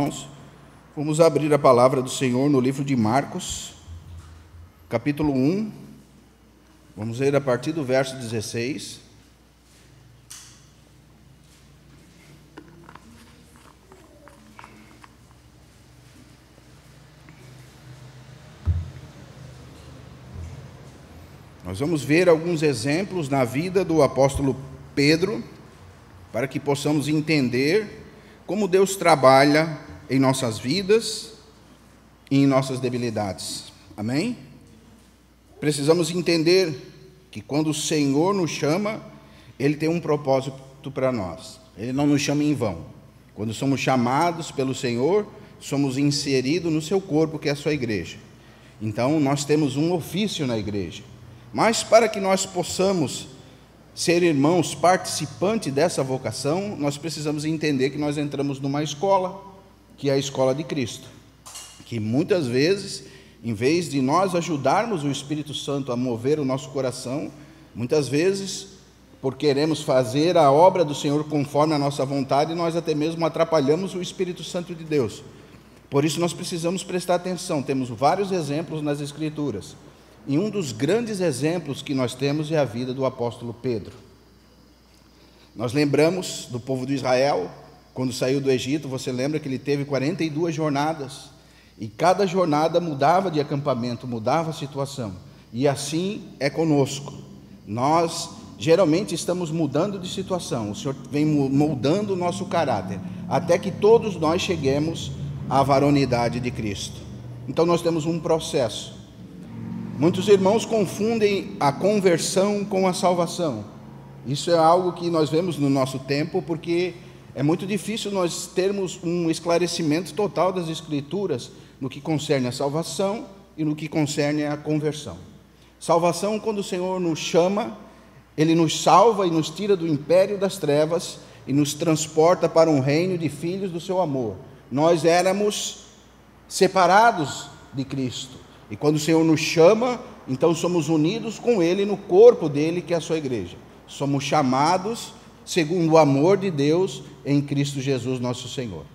irmãos, vamos abrir a palavra do Senhor no livro de Marcos, capítulo 1, vamos ler a partir do verso 16. Nós vamos ver alguns exemplos na vida do apóstolo Pedro, para que possamos entender como Deus trabalha em nossas vidas e em nossas debilidades. Amém? Precisamos entender que quando o Senhor nos chama, Ele tem um propósito para nós. Ele não nos chama em vão. Quando somos chamados pelo Senhor, somos inseridos no seu corpo, que é a sua igreja. Então, nós temos um ofício na igreja. Mas para que nós possamos ser irmãos participantes dessa vocação, nós precisamos entender que nós entramos numa escola, que é a escola de Cristo, que muitas vezes, em vez de nós ajudarmos o Espírito Santo a mover o nosso coração, muitas vezes, por queremos fazer a obra do Senhor conforme a nossa vontade, nós até mesmo atrapalhamos o Espírito Santo de Deus. Por isso nós precisamos prestar atenção. Temos vários exemplos nas Escrituras. E um dos grandes exemplos que nós temos é a vida do apóstolo Pedro. Nós lembramos do povo de Israel, quando saiu do Egito, você lembra que ele teve 42 jornadas, e cada jornada mudava de acampamento, mudava a situação, e assim é conosco. Nós geralmente estamos mudando de situação, o Senhor vem moldando o nosso caráter, até que todos nós cheguemos à varonidade de Cristo. Então nós temos um processo. Muitos irmãos confundem a conversão com a salvação. Isso é algo que nós vemos no nosso tempo, porque é muito difícil nós termos um esclarecimento total das Escrituras no que concerne a salvação e no que concerne a conversão. Salvação, quando o Senhor nos chama, Ele nos salva e nos tira do império das trevas e nos transporta para um reino de filhos do seu amor. Nós éramos separados de Cristo. E quando o Senhor nos chama, então somos unidos com Ele no corpo dEle, que é a sua igreja. Somos chamados segundo o amor de Deus em Cristo Jesus, nosso Senhor.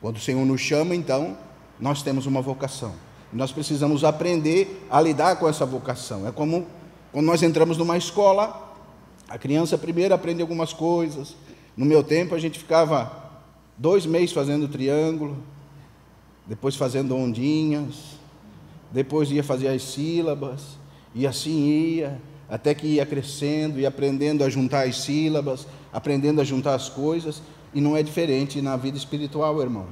Quando o Senhor nos chama, então, nós temos uma vocação. Nós precisamos aprender a lidar com essa vocação. É como quando nós entramos numa escola, a criança primeiro aprende algumas coisas. No meu tempo, a gente ficava 2 meses fazendo triângulo, depois fazendo ondinhas, depois ia fazer as sílabas, e assim ia, até que ia crescendo e aprendendo a juntar as sílabas, aprendendo a juntar as coisas, e não é diferente na vida espiritual, irmão.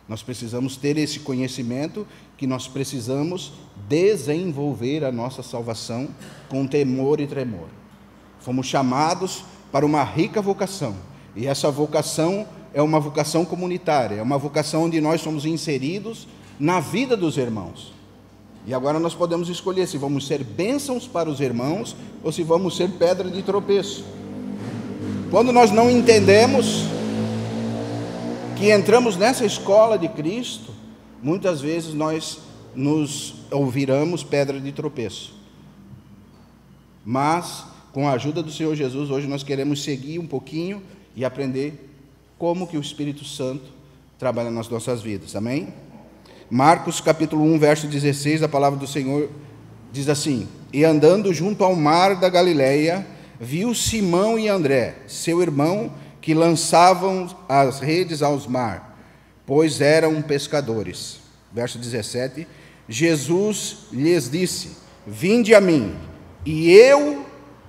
Nós precisamos ter esse conhecimento, que nós precisamos desenvolver a nossa salvação com temor e tremor. Fomos chamados para uma rica vocação, e essa vocação é uma vocação comunitária, é uma vocação onde nós somos inseridos na vida dos irmãos. E agora nós podemos escolher se vamos ser bênçãos para os irmãos ou se vamos ser pedra de tropeço. Quando nós não entendemos que entramos nessa escola de Cristo, muitas vezes nós nos ouviramos pedra de tropeço. Mas, com a ajuda do Senhor Jesus, hoje nós queremos seguir um pouquinho e aprender como que o Espírito Santo trabalha nas nossas vidas. Amém? Marcos capítulo 1, verso 16, a palavra do Senhor diz assim: E andando junto ao mar da Galileia, viu Simão e André, seu irmão, que lançavam as redes aos mar, pois eram pescadores. Verso 17, Jesus lhes disse: Vinde a mim, e eu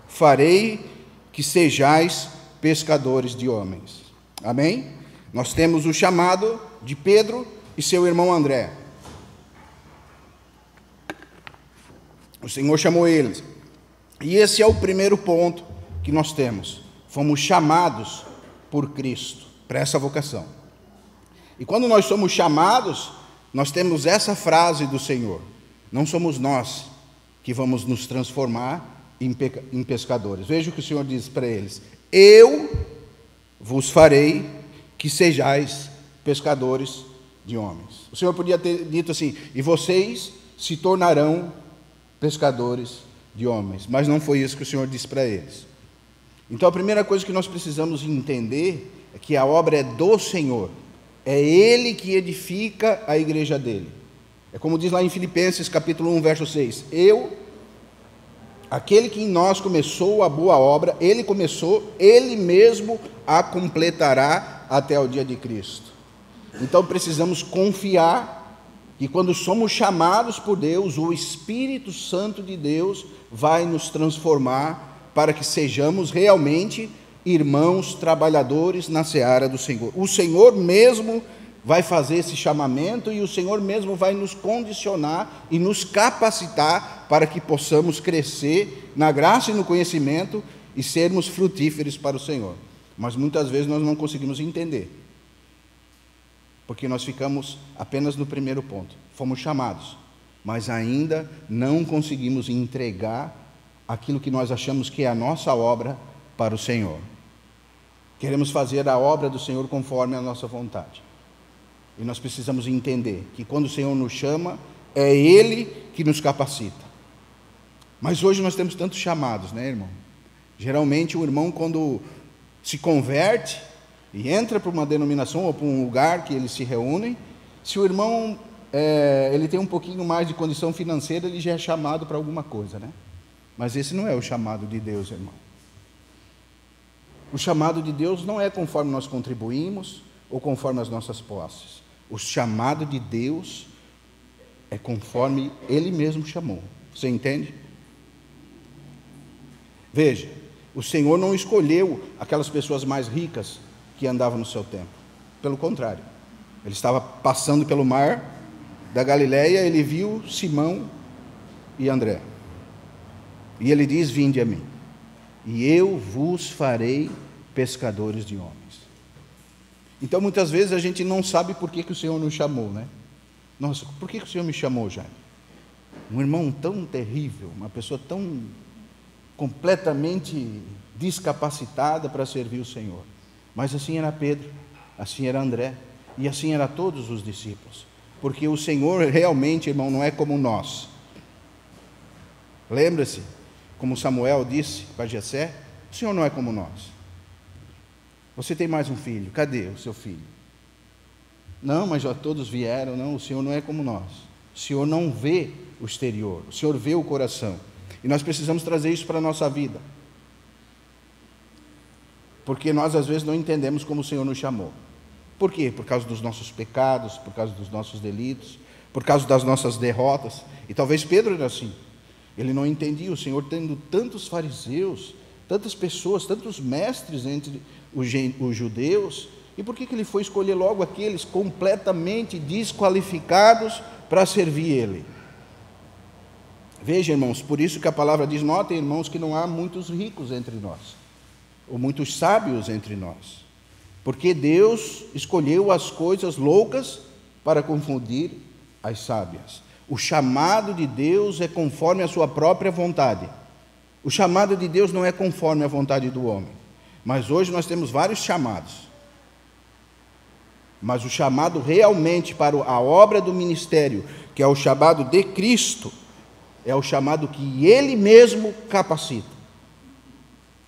farei que sejais pescadores de homens. Amém? Nós temos o chamado de Pedro e seu irmão André. O Senhor chamou eles. E esse é o primeiro ponto que nós temos. Fomos chamados por Cristo para essa vocação. E quando nós somos chamados, nós temos essa frase do Senhor: não somos nós que vamos nos transformar em pescadores. Veja o que o Senhor diz para eles: eu vos farei que sejais pescadores de homens. O Senhor podia ter dito assim: e vocês se tornarão pescadores de homens. Mas não foi isso que o Senhor disse para eles. Então a primeira coisa que nós precisamos entender é que a obra é do Senhor. É Ele que edifica a igreja dele. É como diz lá em Filipenses capítulo 1, verso 6. Aquele que em nós começou a boa obra, Ele começou, Ele mesmo a completará até o dia de Cristo. Então precisamos confiar que quando somos chamados por Deus, o Espírito Santo de Deus vai nos transformar para que sejamos realmente irmãos trabalhadores na seara do Senhor. O Senhor mesmo vai fazer esse chamamento e o Senhor mesmo vai nos condicionar e nos capacitar para que possamos crescer na graça e no conhecimento e sermos frutíferos para o Senhor. Mas muitas vezes nós não conseguimos entender, porque nós ficamos apenas no primeiro ponto. Fomos chamados, mas ainda não conseguimos entregar aquilo que nós achamos que é a nossa obra para o Senhor. Queremos fazer a obra do Senhor conforme a nossa vontade. E nós precisamos entender que quando o Senhor nos chama, é Ele que nos capacita. Mas hoje nós temos tantos chamados, né, irmão? Geralmente o irmão, quando se converte e entra para uma denominação ou para um lugar que eles se reúnem, se o irmão ele tem um pouquinho mais de condição financeira, ele já é chamado para alguma coisa, né? Mas esse não é o chamado de Deus, irmão. O chamado de Deus não é conforme nós contribuímos ou conforme as nossas posses. O chamado de Deus é conforme Ele mesmo chamou. Você entende? Veja, o Senhor não escolheu aquelas pessoas mais ricas que andavam no seu tempo. Pelo contrário, Ele estava passando pelo mar da Galileia, Ele viu Simão e André. E Ele diz: vinde a mim, e eu vos farei pescadores de homens. Então, muitas vezes a gente não sabe por que o Senhor nos chamou, né? Nossa, por que o Senhor me chamou, Jaime? Um irmão tão terrível, uma pessoa tão completamente descapacitada para servir o Senhor. Mas assim era Pedro, assim era André, e assim era todos os discípulos. Porque o Senhor realmente, irmão, não é como nós. Lembra-se, como Samuel disse para Jessé, o Senhor não é como nós. Você tem mais um filho, cadê o seu filho? Não, mas já todos vieram. Não, o Senhor não é como nós. O Senhor não vê o exterior, o Senhor vê o coração. E nós precisamos trazer isso para a nossa vida. Porque nós às vezes não entendemos como o Senhor nos chamou. Por quê? Por causa dos nossos pecados, por causa dos nossos delitos, por causa das nossas derrotas. E talvez Pedro era assim. Ele não entendia o Senhor tendo tantos fariseus, tantas pessoas, tantos mestres entre os judeus, e por que ele foi escolher logo aqueles completamente desqualificados para servir Ele? Veja, irmãos, por isso que a palavra diz, notem, irmãos, que não há muitos ricos entre nós, ou muitos sábios entre nós, porque Deus escolheu as coisas loucas para confundir as sábias. O chamado de Deus é conforme a sua própria vontade. O chamado de Deus não é conforme a vontade do homem. Mas hoje nós temos vários chamados. Mas o chamado realmente para a obra do ministério, que é o chamado de Cristo, é o chamado que Ele mesmo capacita.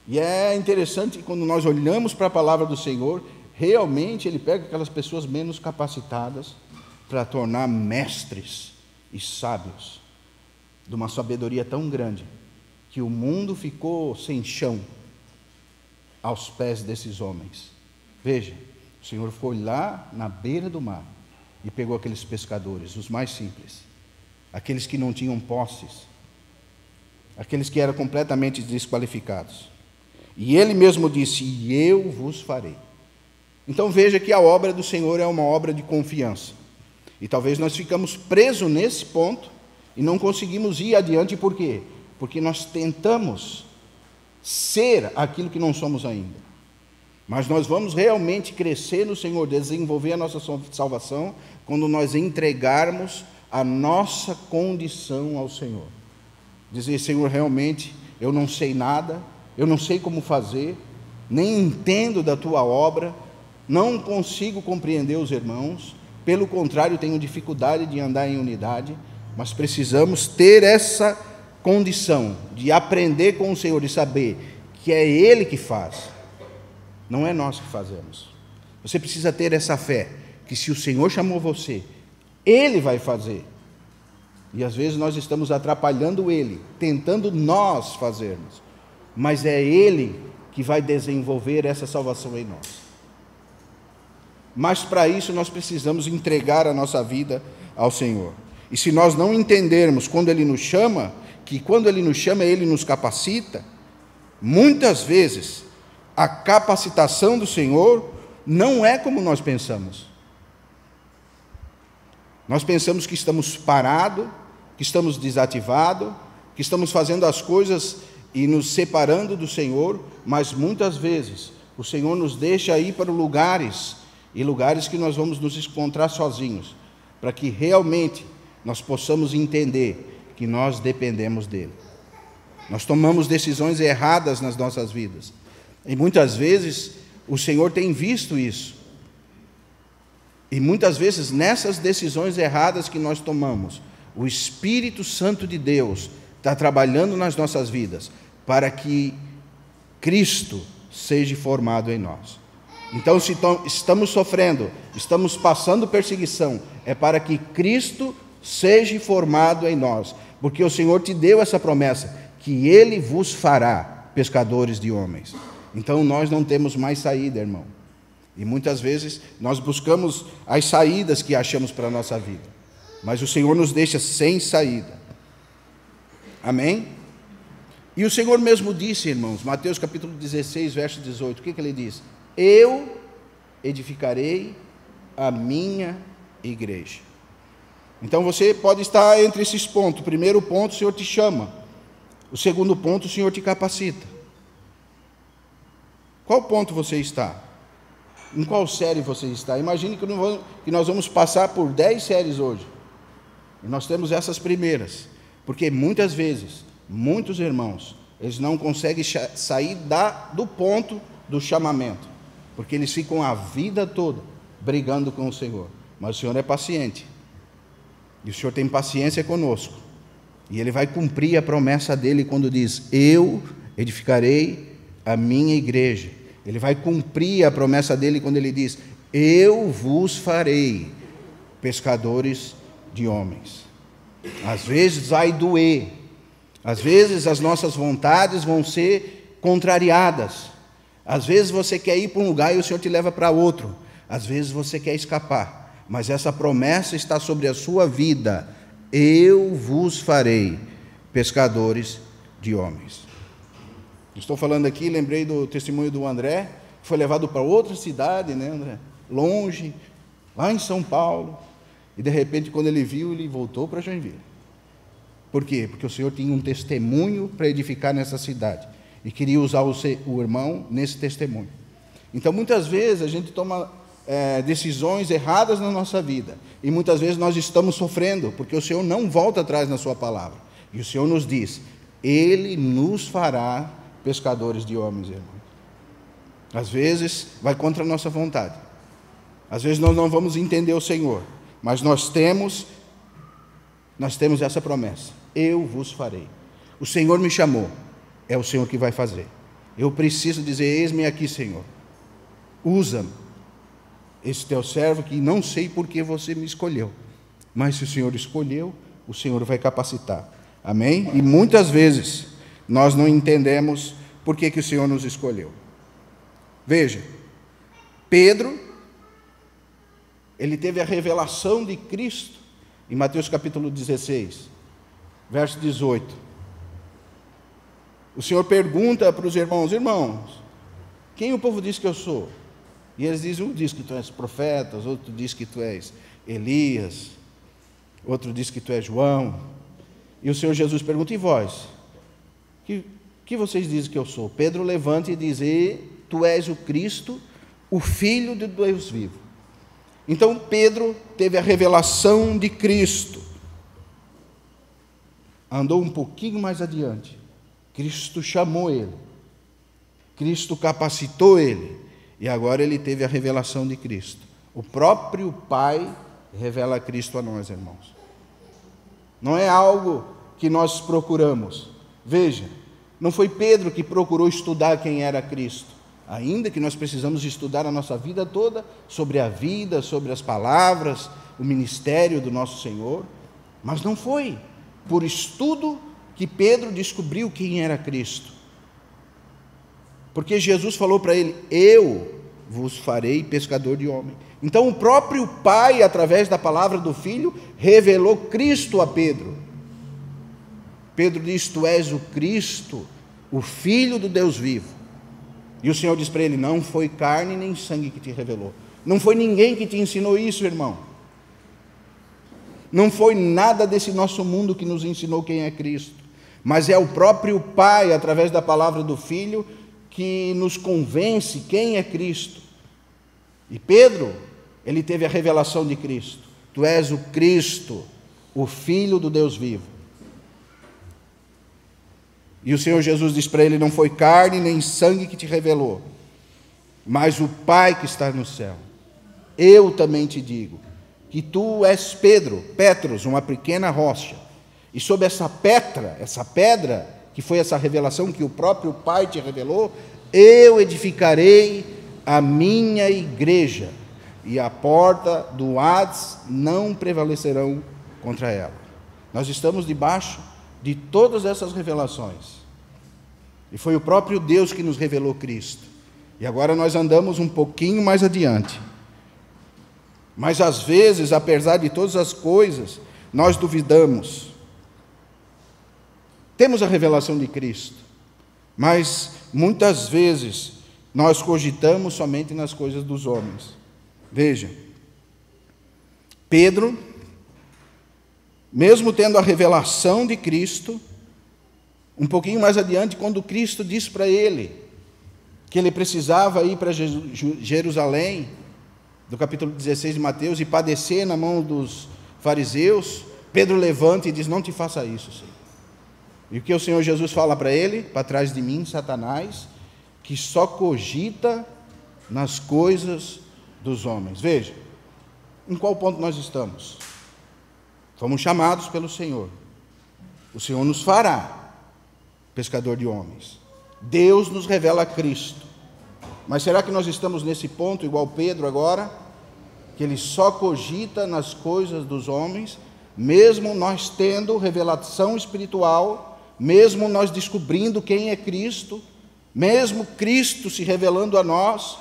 E é interessante que quando nós olhamos para a palavra do Senhor, realmente Ele pega aquelas pessoas menos capacitadas para tornar mestres e sábios, de uma sabedoria tão grande, que o mundo ficou sem chão aos pés desses homens. Veja, o Senhor foi lá na beira do mar e pegou aqueles pescadores, os mais simples, aqueles que não tinham posses, aqueles que eram completamente desqualificados. E Ele mesmo disse, e eu vos farei. Então veja que a obra do Senhor é uma obra de confiança. E talvez nós ficamos presos nesse ponto e não conseguimos ir adiante. Por quê? Porque nós tentamos ser aquilo que não somos ainda. Mas nós vamos realmente crescer no Senhor, desenvolver a nossa salvação, quando nós entregarmos a nossa condição ao Senhor. Dizer, Senhor, realmente eu não sei nada, eu não sei como fazer, nem entendo da Tua obra, não consigo compreender os irmãos, pelo contrário, tenho dificuldade de andar em unidade, mas precisamos ter essa condição de aprender com o Senhor, de saber que é Ele que faz, não é nós que fazemos. Você precisa ter essa fé, que se o Senhor chamou você, Ele vai fazer. E às vezes nós estamos atrapalhando Ele, tentando nós fazermos. Mas é Ele que vai desenvolver essa salvação em nós. Mas para isso nós precisamos entregar a nossa vida ao Senhor. E se nós não entendermos quando Ele nos chama, que quando Ele nos chama, Ele nos capacita, muitas vezes a capacitação do Senhor não é como nós pensamos. Nós pensamos que estamos parados, que estamos desativados, que estamos fazendo as coisas e nos separando do Senhor, mas muitas vezes o Senhor nos deixa ir para lugares que nós vamos nos encontrar sozinhos, para que realmente nós possamos entender que nós dependemos dEle. Nós tomamos decisões erradas nas nossas vidas, e muitas vezes o Senhor tem visto isso. E muitas vezes nessas decisões erradas que nós tomamos, o Espírito Santo de Deus está trabalhando nas nossas vidas para que Cristo seja formado em nós. Então, se estamos sofrendo, estamos passando perseguição, é para que Cristo seja formado em nós, porque o Senhor te deu essa promessa, que Ele vos fará pescadores de homens. Então, nós não temos mais saída, irmão. E muitas vezes nós buscamos as saídas que achamos para a nossa vida, mas o Senhor nos deixa sem saída. Amém? E o Senhor mesmo disse, irmãos, Mateus capítulo 16, verso 18, o que Ele diz? Eu edificarei a minha igreja. Então você pode estar entre esses pontos. O primeiro ponto, o Senhor te chama. O segundo ponto, o Senhor te capacita. Qual ponto você está? Em qual série você está? Imagine que nós vamos passar por 10 séries hoje. E nós temos essas primeiras. Porque muitas vezes, muitos irmãos, eles não conseguem sair do ponto do chamamento. Porque eles ficam a vida toda brigando com o Senhor. Mas o Senhor é paciente. E o Senhor tem paciência conosco. E Ele vai cumprir a promessa dEle quando diz, eu edificarei a minha igreja. Ele vai cumprir a promessa dEle quando Ele diz, eu vos farei pescadores de homens. Às vezes vai doer. Às vezes as nossas vontades vão ser contrariadas. Às vezes você quer ir para um lugar e o Senhor te leva para outro. Às vezes você quer escapar. Mas essa promessa está sobre a sua vida. Eu vos farei pescadores de homens. Estou falando aqui, lembrei do testemunho do André, que foi levado para outra cidade, né, André? Longe, lá em São Paulo. E de repente, quando ele viu, ele voltou para Joinville. Por quê? Porque o Senhor tinha um testemunho para edificar nessa cidade. E queria usar o irmão nesse testemunho. Então, muitas vezes, a gente toma decisões erradas na nossa vida. E muitas vezes nós estamos sofrendo, porque o Senhor não volta atrás na sua palavra. E o Senhor nos diz, Ele nos fará pescadores de homens, irmãos. Às vezes, vai contra a nossa vontade. Às vezes, nós não vamos entender o Senhor. Mas nós temos essa promessa. Eu vos farei. O Senhor me chamou. É o Senhor que vai fazer. Eu preciso dizer, eis-me aqui, Senhor. Usa-me. Esse teu servo que não sei por que você me escolheu. Mas se o Senhor escolheu, o Senhor vai capacitar. Amém? E muitas vezes nós não entendemos por que o Senhor nos escolheu. Veja, Pedro, ele teve a revelação de Cristo em Mateus capítulo 16, verso 18. O Senhor pergunta para os irmãos, quem o povo diz que eu sou? E eles dizem, um diz que tu és profeta, outro diz que tu és Elias, outro diz que tu és João. E o Senhor Jesus pergunta, e vós? Que vocês dizem que eu sou? Pedro levanta e diz, tu és o Cristo, o Filho de Deus vivo. Então Pedro teve a revelação de Cristo. Andou um pouquinho mais adiante. Cristo chamou ele. Cristo capacitou ele. E agora ele teve a revelação de Cristo. O próprio Pai revela Cristo a nós, irmãos. Não é algo que nós procuramos. Veja, não foi Pedro que procurou estudar quem era Cristo. ainda que nós precisamos estudar a nossa vida toda sobre a vida, sobre as palavras, o ministério do nosso Senhor, mas não foi por estudo que Pedro descobriu quem era Cristo. Porque Jesus falou para ele: eu vos farei pescador de homem. Então o próprio Pai, através da palavra do Filho, revelou Cristo a Pedro. Pedro diz: tu és o Cristo, o Filho do Deus vivo. E o Senhor diz para ele: não foi carne nem sangue que te revelou. Não foi ninguém que te ensinou isso, irmão. Não foi nada desse nosso mundo que nos ensinou quem é Cristo. Mas é o próprio Pai, através da palavra do Filho, que nos convence quem é Cristo. E Pedro, ele teve a revelação de Cristo. Tu és o Cristo, o Filho do Deus vivo. E o Senhor Jesus diz para ele: não foi carne nem sangue que te revelou, mas o Pai que está no céu. Eu também te digo que tu és Pedro, Petros, uma pequena rocha, e sobre essa pedra, que foi essa revelação que o próprio Pai te revelou, eu edificarei a minha igreja, e a porta do Hades não prevalecerão contra ela. Nós estamos debaixo de todas essas revelações, e foi o próprio Deus que nos revelou Cristo. E agora nós andamos um pouquinho mais adiante, mas às vezes, apesar de todas as coisas, nós duvidamos. Temos a revelação de Cristo, mas muitas vezes nós cogitamos somente nas coisas dos homens. Veja, Pedro, mesmo tendo a revelação de Cristo, um pouquinho mais adiante, quando Cristo disse para ele que ele precisava ir para Jerusalém, do capítulo 16 de Mateus, e padecer na mão dos fariseus, Pedro levanta e diz: não te faça isso, Senhor. E o que o Senhor Jesus fala para ele? Para trás de mim, Satanás, que só cogita nas coisas dos homens. Veja, em qual ponto nós estamos? Fomos chamados pelo Senhor. O Senhor nos fará pescador de homens. Deus nos revela Cristo. Mas será que nós estamos nesse ponto, igual Pedro agora, que ele só cogita nas coisas dos homens, mesmo nós tendo revelação espiritual, mesmo nós descobrindo quem é Cristo, mesmo Cristo se revelando a nós,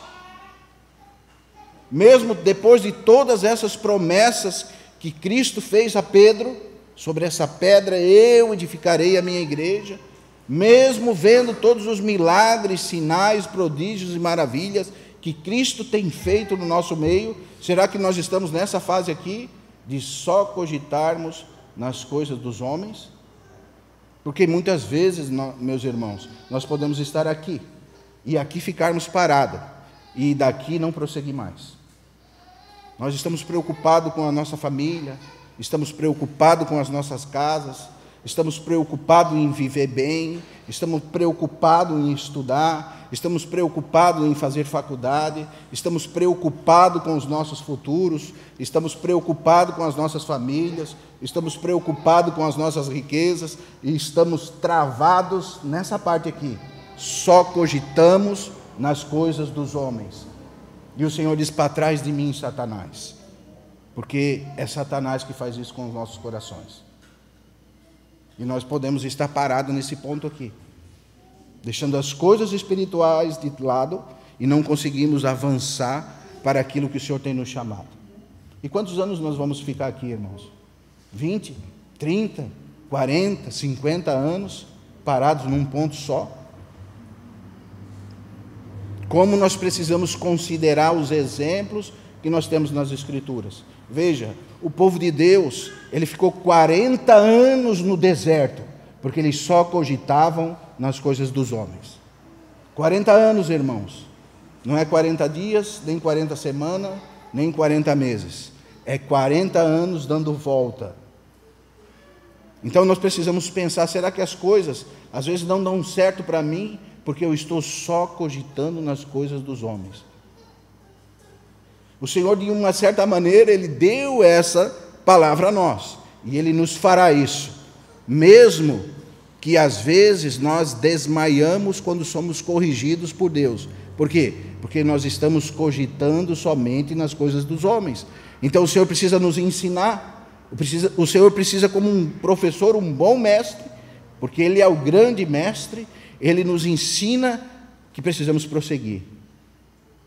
mesmo depois de todas essas promessas que Cristo fez a Pedro: sobre essa pedra eu edificarei a minha igreja, mesmo vendo todos os milagres, sinais, prodígios e maravilhas que Cristo tem feito no nosso meio, será que nós estamos nessa fase aqui, de só cogitarmos nas coisas dos homens? Porque muitas vezes, meus irmãos, nós podemos estar aqui, e aqui ficarmos parados, e daqui não prosseguir mais. Nós estamos preocupados com a nossa família, estamos preocupados com as nossas casas, estamos preocupados em viver bem, estamos preocupados em estudar, estamos preocupados em fazer faculdade, estamos preocupados com os nossos futuros, estamos preocupados com as nossas famílias, estamos preocupados com as nossas riquezas, e estamos travados nessa parte aqui. Só cogitamos nas coisas dos homens. E o Senhor diz: para trás de mim, Satanás, porque é Satanás que faz isso com os nossos corações. E nós podemos estar parados nesse ponto aqui, deixando as coisas espirituais de lado, e não conseguimos avançar para aquilo que o Senhor tem nos chamado. E quantos anos nós vamos ficar aqui, irmãos? 20, 30, 40, 50 anos, parados num ponto só? Como nós precisamos considerar os exemplos que nós temos nas Escrituras. Veja, o povo de Deus, ele ficou 40 anos no deserto, porque eles só cogitavam nas coisas dos homens. 40 anos, irmãos, não é 40 dias, nem 40 semanas, nem 40 meses, é 40 anos dando volta. Então nós precisamos pensar: será que as coisas às vezes não dão certo para mim, porque eu estou só cogitando nas coisas dos homens? O Senhor, de uma certa maneira, Ele deu essa palavra a nós, e Ele nos fará isso, mesmo que às vezes nós desmaiamos quando somos corrigidos por Deus, Por quê? Porque nós estamos cogitando somente nas coisas dos homens. Então o Senhor precisa nos ensinar, o Senhor precisa, como um professor, um bom mestre, porque Ele é o grande mestre, Ele nos ensina que precisamos prosseguir.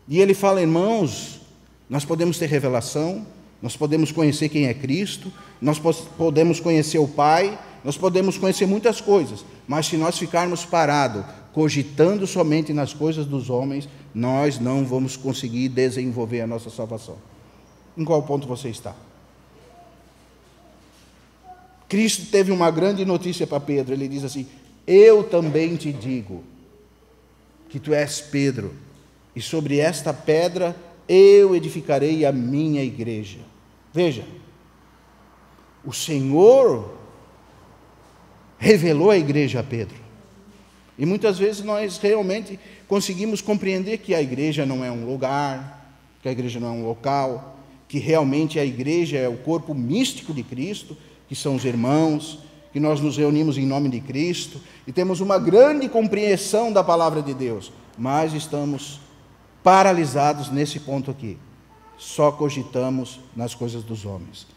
E Ele fala: irmãos, nós podemos ter revelação, nós podemos conhecer quem é Cristo, nós podemos conhecer o Pai, nós podemos conhecer muitas coisas, mas se nós ficarmos parados, cogitando somente nas coisas dos homens, nós não vamos conseguir desenvolver a nossa salvação. Em qual ponto você está? Cristo teve uma grande notícia para Pedro. Ele diz assim: eu também te digo que tu és Pedro, e sobre esta pedra eu edificarei a minha igreja. Veja, o Senhor revelou a igreja a Pedro. E muitas vezes nós realmente conseguimos compreender que a igreja não é um lugar, que a igreja não é um local, que realmente a igreja é o corpo místico de Cristo, que são os irmãos, que nós nos reunimos em nome de Cristo, e temos uma grande compreensão da palavra de Deus, mas estamos paralisados nesse ponto aqui. Só cogitamos nas coisas dos homens.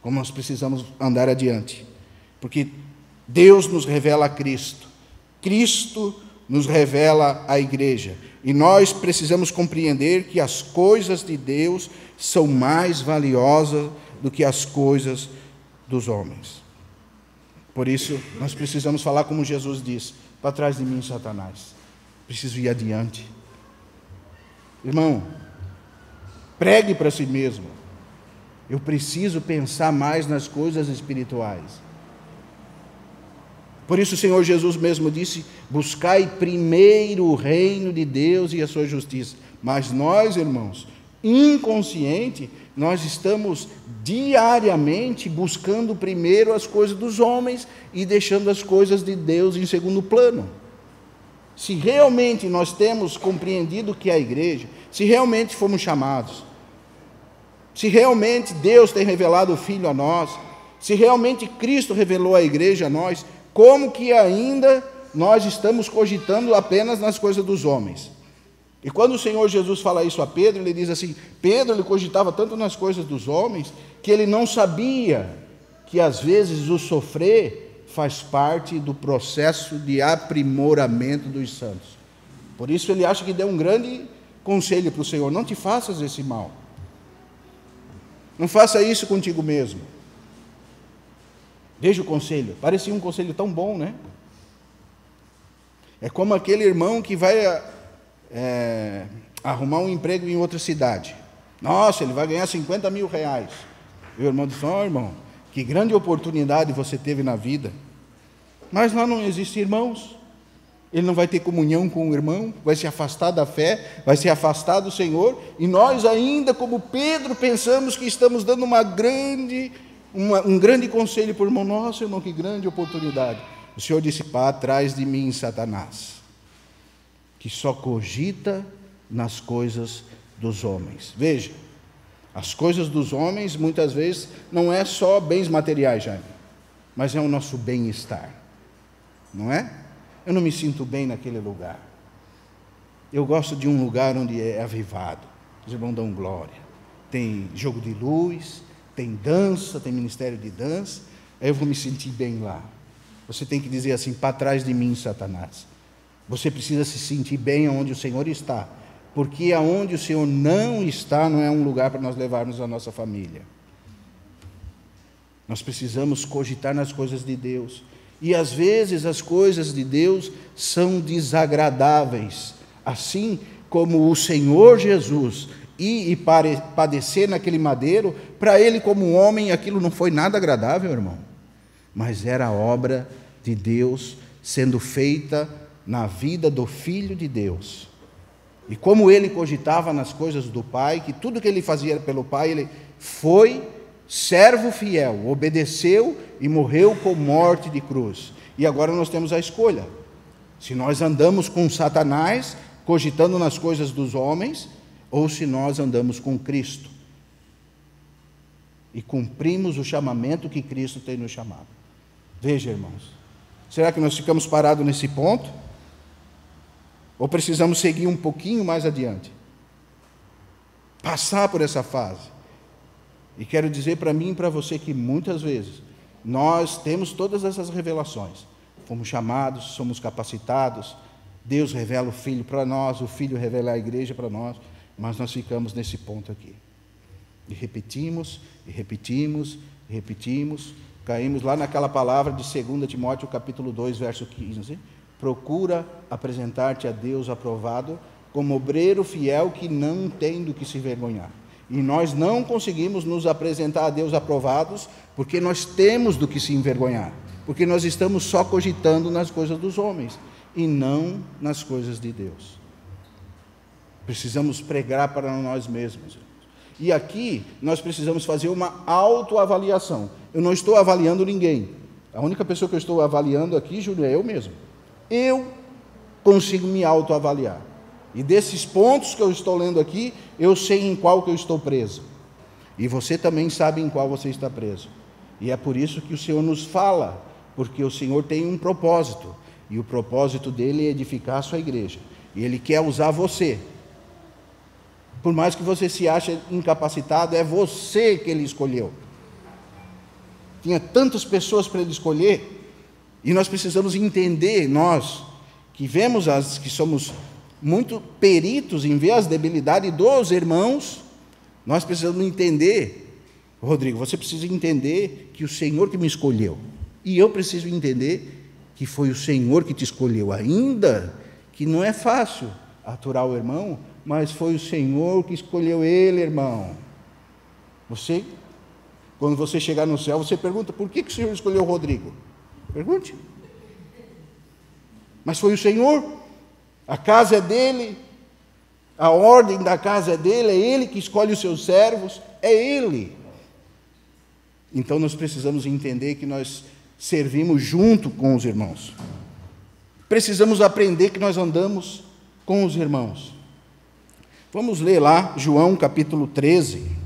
Como nós precisamos andar adiante, porque Deus nos revela a Cristo, Cristo nos revela a igreja, e nós precisamos compreender que as coisas de Deus são mais valiosas do que as coisas dos homens. Por isso, nós precisamos falar como Jesus disse: para trás de mim, Satanás. Preciso ir adiante. Irmão, pregue para si mesmo. Eu preciso pensar mais nas coisas espirituais. Por isso o Senhor Jesus mesmo disse: buscai primeiro o reino de Deus e a sua justiça. Mas nós, irmãos, inconsciente, nós estamos diariamente buscando primeiro as coisas dos homens e deixando as coisas de Deus em segundo plano. Se realmente nós temos compreendido o que é a igreja, se realmente fomos chamados, se realmente Deus tem revelado o Filho a nós, se realmente Cristo revelou a igreja a nós, como que ainda nós estamos cogitando apenas nas coisas dos homens? E quando o Senhor Jesus fala isso a Pedro, ele diz assim: Pedro, ele cogitava tanto nas coisas dos homens, que ele não sabia que às vezes o sofrer faz parte do processo de aprimoramento dos santos. Por isso ele acha que deu um grande conselho para o Senhor: não te faças esse mal, não faça isso contigo mesmo. Veja o conselho, parecia um conselho tão bom, né? É como aquele irmão que vai arrumar um emprego em outra cidade. Nossa, ele vai ganhar 50 mil reais. E o irmão disse: ó, irmão, que grande oportunidade você teve na vida. Mas lá não existe irmãos. Ele não vai ter comunhão com o irmão, vai se afastar da fé, vai se afastar do Senhor. E nós ainda, como Pedro, pensamos que estamos dando um grande conselho para o irmão. Nossa, irmão, que grande oportunidade. O Senhor disse: para trás de mim, Satanás, que só cogita nas coisas dos homens. Veja, as coisas dos homens muitas vezes não é só bens materiais, Jaime, mas é o nosso bem-estar, não é? Eu não me sinto bem naquele lugar. Eu gosto de um lugar onde é avivado, os irmãos dão glória, tem jogo de luz, tem dança, tem ministério de dança, aí eu vou me sentir bem lá. Você tem que dizer assim: para trás de mim, Satanás. Você precisa se sentir bem onde o Senhor está, porque aonde o Senhor não está, não é um lugar para nós levarmos a nossa família. Nós precisamos cogitar nas coisas de Deus, e às vezes as coisas de Deus são desagradáveis, assim como o Senhor Jesus ir e padecer naquele madeiro. Para ele, como homem, aquilo não foi nada agradável, irmão, mas era a obra de Deus sendo feita na vida do Filho de Deus. E como ele cogitava nas coisas do Pai, que tudo que ele fazia pelo Pai, ele foi servo fiel, obedeceu e morreu com morte de cruz. E agora nós temos a escolha: se nós andamos com Satanás, cogitando nas coisas dos homens, ou se nós andamos com Cristo e cumprimos o chamamento que Cristo tem nos chamado. Veja, irmãos, será que nós ficamos parados nesse ponto? Ou precisamos seguir um pouquinho mais adiante? Passar por essa fase. E quero dizer para mim e para você que muitas vezes nós temos todas essas revelações. Fomos chamados, somos capacitados, Deus revela o Filho para nós, o Filho revela a igreja para nós, mas nós ficamos nesse ponto aqui. E repetimos, e repetimos, e repetimos, caímos lá naquela palavra de 2 Timóteo capítulo 2, verso 15, procura apresentar-te a Deus aprovado, como obreiro fiel que não tem do que se envergonhar. E nós não conseguimos nos apresentar a Deus aprovados, porque nós temos do que se envergonhar, porque nós estamos só cogitando nas coisas dos homens, e não nas coisas de Deus. Precisamos pregar para nós mesmos. E aqui nós precisamos fazer uma autoavaliação. Eu não estou avaliando ninguém. A única pessoa que eu estou avaliando aqui, Júlio, é eu mesmo. Eu consigo me autoavaliar. E desses pontos que eu estou lendo aqui, eu sei em qual que eu estou preso. E você também sabe em qual você está preso. E é por isso que o Senhor nos fala, porque o Senhor tem um propósito. E o propósito dele é edificar a sua igreja. E ele quer usar você. Por mais que você se ache incapacitado, é você que ele escolheu. Tinha tantas pessoas para ele escolher, e nós precisamos entender, nós que vemos que somos muito peritos em ver as debilidades dos irmãos, nós precisamos entender, Rodrigo, você precisa entender que o Senhor que me escolheu, e eu preciso entender que foi o Senhor que te escolheu, ainda que não é fácil aturar o irmão, mas foi o Senhor que escolheu ele, irmão. Você, quando você chegar no céu, você pergunta, por que o Senhor escolheu o Rodrigo? Pergunte. Mas foi o Senhor, a casa é dele, a ordem da casa é dele, é ele que escolhe os seus servos, é ele. Então nós precisamos entender que nós servimos junto com os irmãos. Precisamos aprender que nós andamos com os irmãos. Vamos ler lá, João capítulo 13.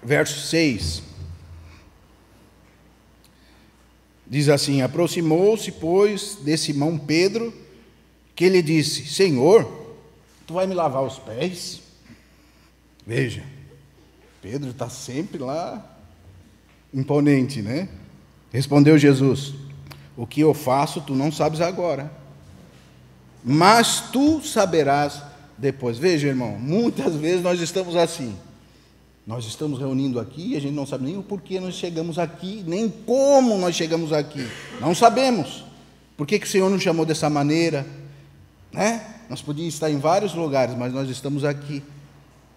Verso 6. Diz assim: aproximou-se, pois, de Simão Pedro, que lhe disse: Senhor, tu vai me lavar os pés? Veja, Pedro está sempre lá, imponente, né? Respondeu Jesus: o que eu faço, tu não sabes agora, mas tu saberás depois. Veja, irmão, muitas vezes nós estamos assim. Nós estamos reunindo aqui e a gente não sabe nem o porquê nós chegamos aqui, nem como nós chegamos aqui. Não sabemos. Por que o Senhor nos chamou dessa maneira? Né? Nós podíamos estar em vários lugares, mas nós estamos aqui.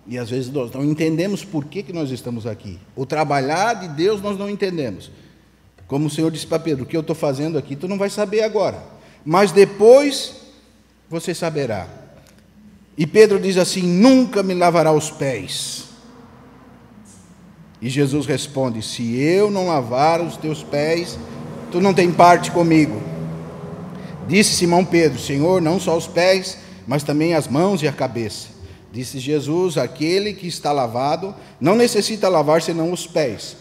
E às vezes nós não entendemos por que nós estamos aqui. O trabalhar de Deus nós não entendemos. Como o Senhor disse para Pedro, o que eu estou fazendo aqui, tu não vai saber agora. Mas depois você saberá. E Pedro diz assim: nunca me lavará os pés. E Jesus responde: se eu não lavar os teus pés, tu não tem parte comigo. Disse Simão Pedro: Senhor, não só os pés, mas também as mãos e a cabeça. Disse Jesus: aquele que está lavado não necessita lavar senão os pés,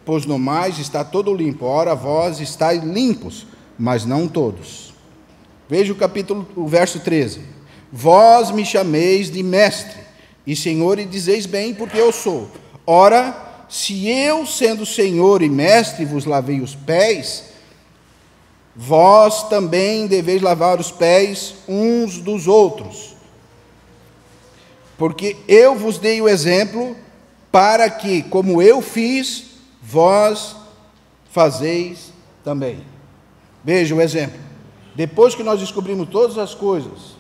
pois no mais está todo limpo. Ora, vós estáis limpos, mas não todos. Veja o verso 13. Vós me chameis de mestre e Senhor, e dizeis bem, porque eu sou. Ora, se eu, sendo Senhor e mestre, vos lavei os pés, vós também deveis lavar os pés uns dos outros. Porque eu vos dei o exemplo, para que, como eu fiz, vós fazeis também. Veja o exemplo. Depois que nós descobrimos todas as coisas,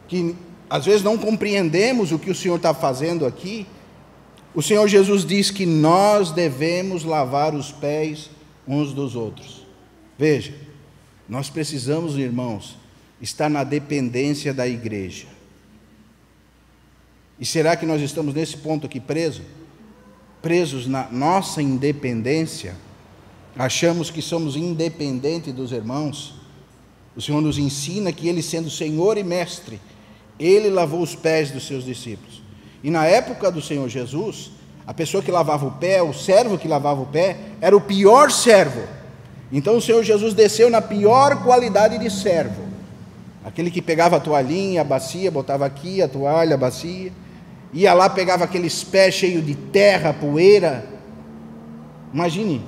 que às vezes não compreendemos o que o Senhor está fazendo aqui, o Senhor Jesus diz que nós devemos lavar os pés uns dos outros. Veja, nós precisamos, irmãos, estar na dependência da igreja. E será que nós estamos nesse ponto aqui presos na nossa independência? achamos que somos independentes dos irmãos, o Senhor nos ensina que Ele, sendo Senhor e Mestre, Ele lavou os pés dos seus discípulos. E na época do Senhor Jesus, a pessoa que lavava o pé, o servo que lavava o pé, era o pior servo. Então o Senhor Jesus desceu na pior qualidade de servo. Aquele que pegava a toalhinha, a bacia, botava aqui a toalha, a bacia, ia lá, pegava aqueles pés cheios de terra, poeira. Imagine,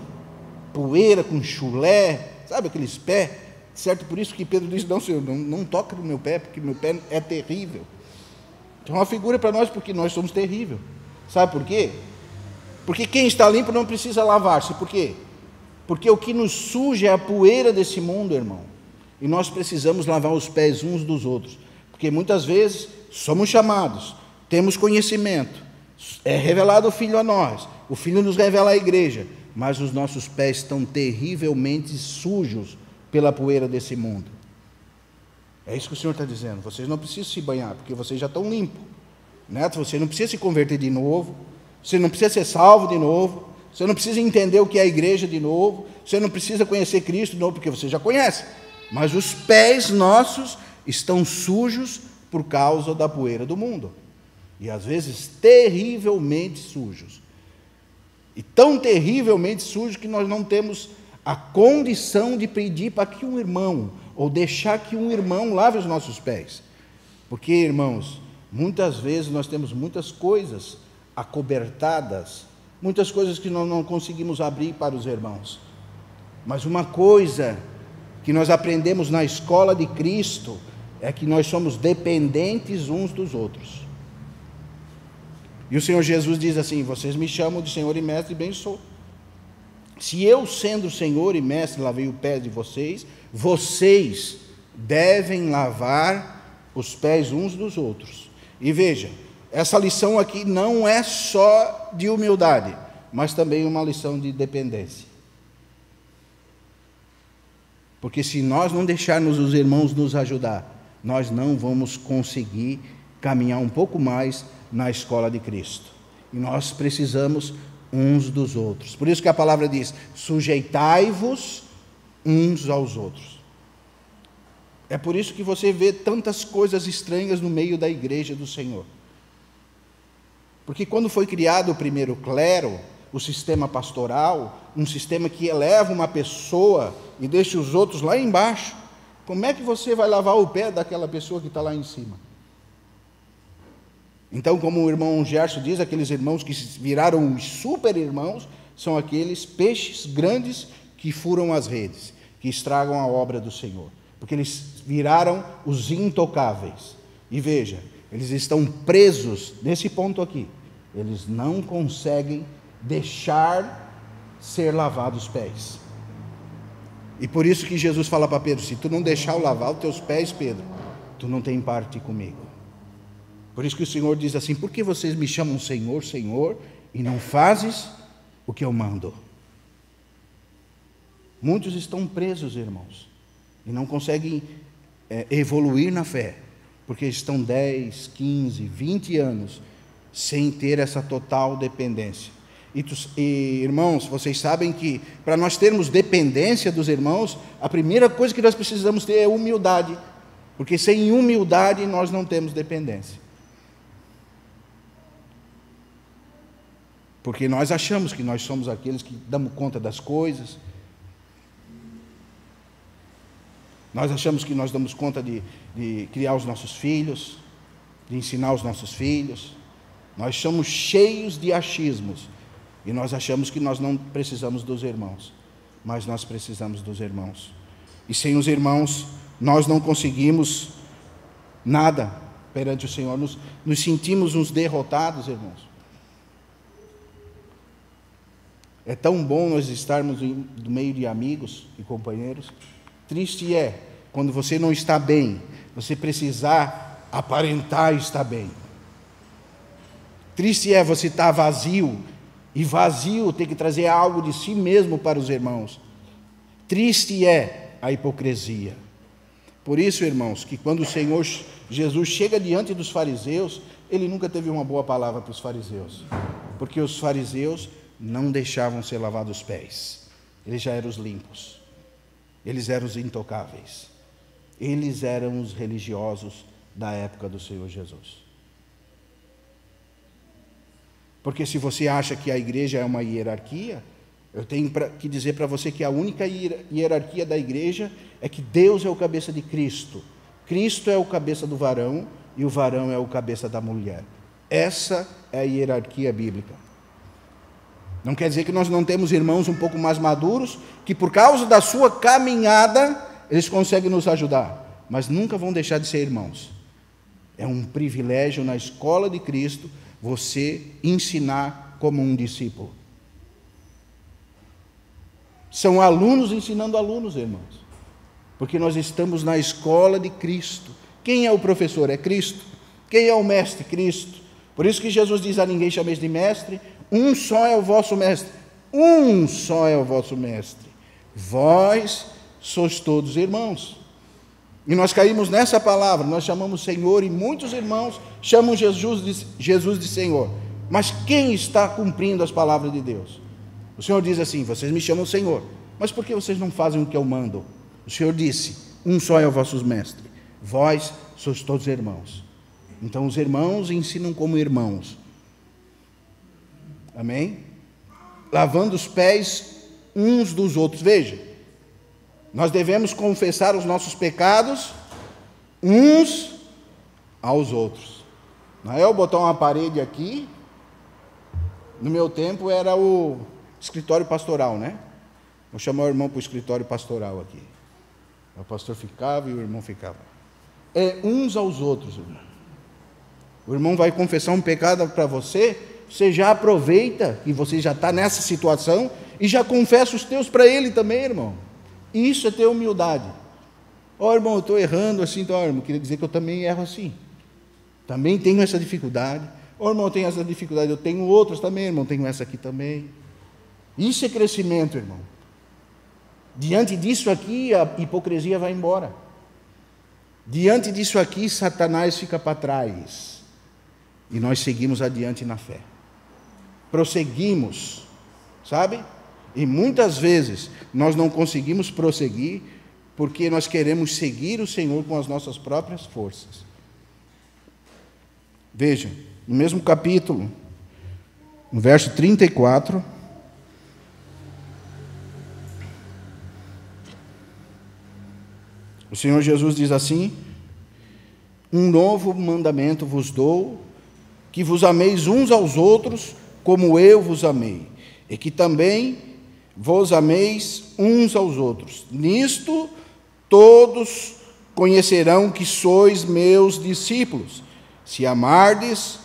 poeira com chulé, sabe aqueles pés? Certo, por isso que Pedro disse: não, Senhor, não toca no meu pé, porque meu pé é terrível. Então é uma figura para nós, porque nós somos terríveis. Sabe por quê? Porque quem está limpo não precisa lavar-se. Por quê? Porque o que nos suja é a poeira desse mundo, irmão. E nós precisamos lavar os pés uns dos outros. Porque muitas vezes somos chamados, temos conhecimento, é revelado o Filho a nós, o Filho nos revela à igreja, mas os nossos pés estão terrivelmente sujos pela poeira desse mundo. É isso que o Senhor está dizendo. Vocês não precisam se banhar, porque vocês já estão limpos, né? Você não precisa se converter de novo, você não precisa ser salvo de novo, você não precisa entender o que é a igreja de novo, você não precisa conhecer Cristo de novo, porque você já conhece. Mas os pés nossos estão sujos por causa da poeira do mundo. E às vezes terrivelmente sujos. E tão terrivelmente sujos que nós não temos a condição de pedir para que um irmão, ou deixar que um irmão lave os nossos pés. Porque, irmãos, muitas vezes nós temos muitas coisas acobertadas, muitas coisas que nós não conseguimos abrir para os irmãos. Mas uma coisa que nós aprendemos na escola de Cristo é que nós somos dependentes uns dos outros. E o Senhor Jesus diz assim: vocês me chamam de Senhor e Mestre, e bem sou. Se eu, sendo Senhor e Mestre, lavei o pé de vocês, vocês devem lavar os pés uns dos outros. E veja, essa lição aqui não é só de humildade, mas também uma lição de dependência. Porque se nós não deixarmos os irmãos nos ajudar, nós não vamos conseguir caminhar um pouco mais na escola de Cristo. E nós precisamos uns dos outros. Por isso que a palavra diz: sujeitai-vos uns aos outros. É por isso que você vê tantas coisas estranhas no meio da igreja do Senhor. Porque quando foi criado o primeiro clero, o sistema pastoral, um sistema que eleva uma pessoa e deixa os outros lá embaixo, como é que você vai lavar o pé daquela pessoa que está lá em cima? Então, como o irmão Gerson diz, aqueles irmãos que viraram os super irmãos são aqueles peixes grandes que furam as redes, que estragam a obra do Senhor, porque eles viraram os intocáveis. E veja, eles estão presos nesse ponto aqui, eles não conseguem deixar ser lavados os pés. E por isso que Jesus fala para Pedro: se tu não deixar eu lavar os teus pés, Pedro, tu não tem parte comigo. Por isso que o Senhor diz assim: por que vocês me chamam Senhor, Senhor, e não fazes o que eu mando? Muitos estão presos, irmãos, e não conseguem evoluir na fé, porque estão 10, 15, 20 anos sem ter essa total dependência. E, irmãos, vocês sabem que para nós termos dependência dos irmãos, a primeira coisa que nós precisamos ter é humildade, porque sem humildade nós não temos dependência. Porque nós achamos que nós somos aqueles que damos conta das coisas. Nós achamos que nós damos conta de criar os nossos filhos, de ensinar os nossos filhos. Nós somos cheios de achismos. E nós achamos que nós não precisamos dos irmãos. Mas nós precisamos dos irmãos. E sem os irmãos, nós não conseguimos nada perante o Senhor. Nos sentimos uns derrotados, irmãos. É tão bom nós estarmos no meio de amigos e companheiros. Triste é quando você não está bem, você precisar aparentar estar bem. Triste é você estar vazio, e vazio ter que trazer algo de si mesmo para os irmãos. Triste é a hipocrisia. Por isso, irmãos, que quando o Senhor Jesus chega diante dos fariseus, ele nunca teve uma boa palavra para os fariseus, porque os fariseus não deixavam ser lavados os pés. eles já eram os limpos, eles eram os intocáveis, eles eram os religiosos da época do Senhor Jesus. Porque se você acha que a igreja é uma hierarquia, eu tenho que dizer para você que a única hierarquia da igreja é que Deus é o cabeça de Cristo. Cristo é o cabeça do varão e o varão é o cabeça da mulher. Essa é a hierarquia bíblica. Não quer dizer que nós não temos irmãos um pouco mais maduros, que por causa da sua caminhada, eles conseguem nos ajudar, mas nunca vão deixar de ser irmãos. É um privilégio na escola de Cristo você ensinar como um discípulo. São alunos ensinando alunos, irmãos, porque nós estamos na escola de Cristo. Quem é o professor? É Cristo. Quem é o mestre? Cristo. Por isso que Jesus diz: a ninguém chameis de mestre, um só é o vosso mestre. Um só é o vosso mestre. Vós sois todos irmãos. E nós caímos nessa palavra, nós chamamos Senhor, e muitos irmãos chamam Jesus de Senhor. Mas quem está cumprindo as palavras de Deus? O Senhor diz assim: vocês me chamam Senhor, mas por que vocês não fazem o que eu mando? O Senhor disse: um só é o vosso mestre, vós sois todos irmãos. Então os irmãos ensinam como irmãos. Amém? Lavando os pés uns dos outros. Veja, nós devemos confessar os nossos pecados uns aos outros. Não é eu botar uma parede aqui. No meu tempo era o escritório pastoral, né? Vou chamar o irmão para o escritório pastoral aqui. O pastor ficava e o irmão ficava. É uns aos outros, irmão. O irmão vai confessar um pecado para você, você já aproveita que você já está nessa situação e já confessa os teus para ele também, irmão. Isso é ter humildade. Ó, irmão, eu estou errando assim, então, irmão, queria dizer que eu também erro assim. Também tenho essa dificuldade. Ó, irmão, eu tenho essa dificuldade, eu tenho outras também, irmão, tenho essa aqui também. Isso é crescimento, irmão. Diante disso aqui, a hipocrisia vai embora. Diante disso aqui, Satanás fica para trás. E nós seguimos adiante na fé. Prosseguimos, sabe? E muitas vezes nós não conseguimos prosseguir porque nós queremos seguir o Senhor com as nossas próprias forças. Veja, no mesmo capítulo, no verso 34, o Senhor Jesus diz assim: um novo mandamento vos dou, que vos ameis uns aos outros, como eu vos amei, e que também vos ameis uns aos outros. Nisto todos conhecerão que sois meus discípulos, se amardes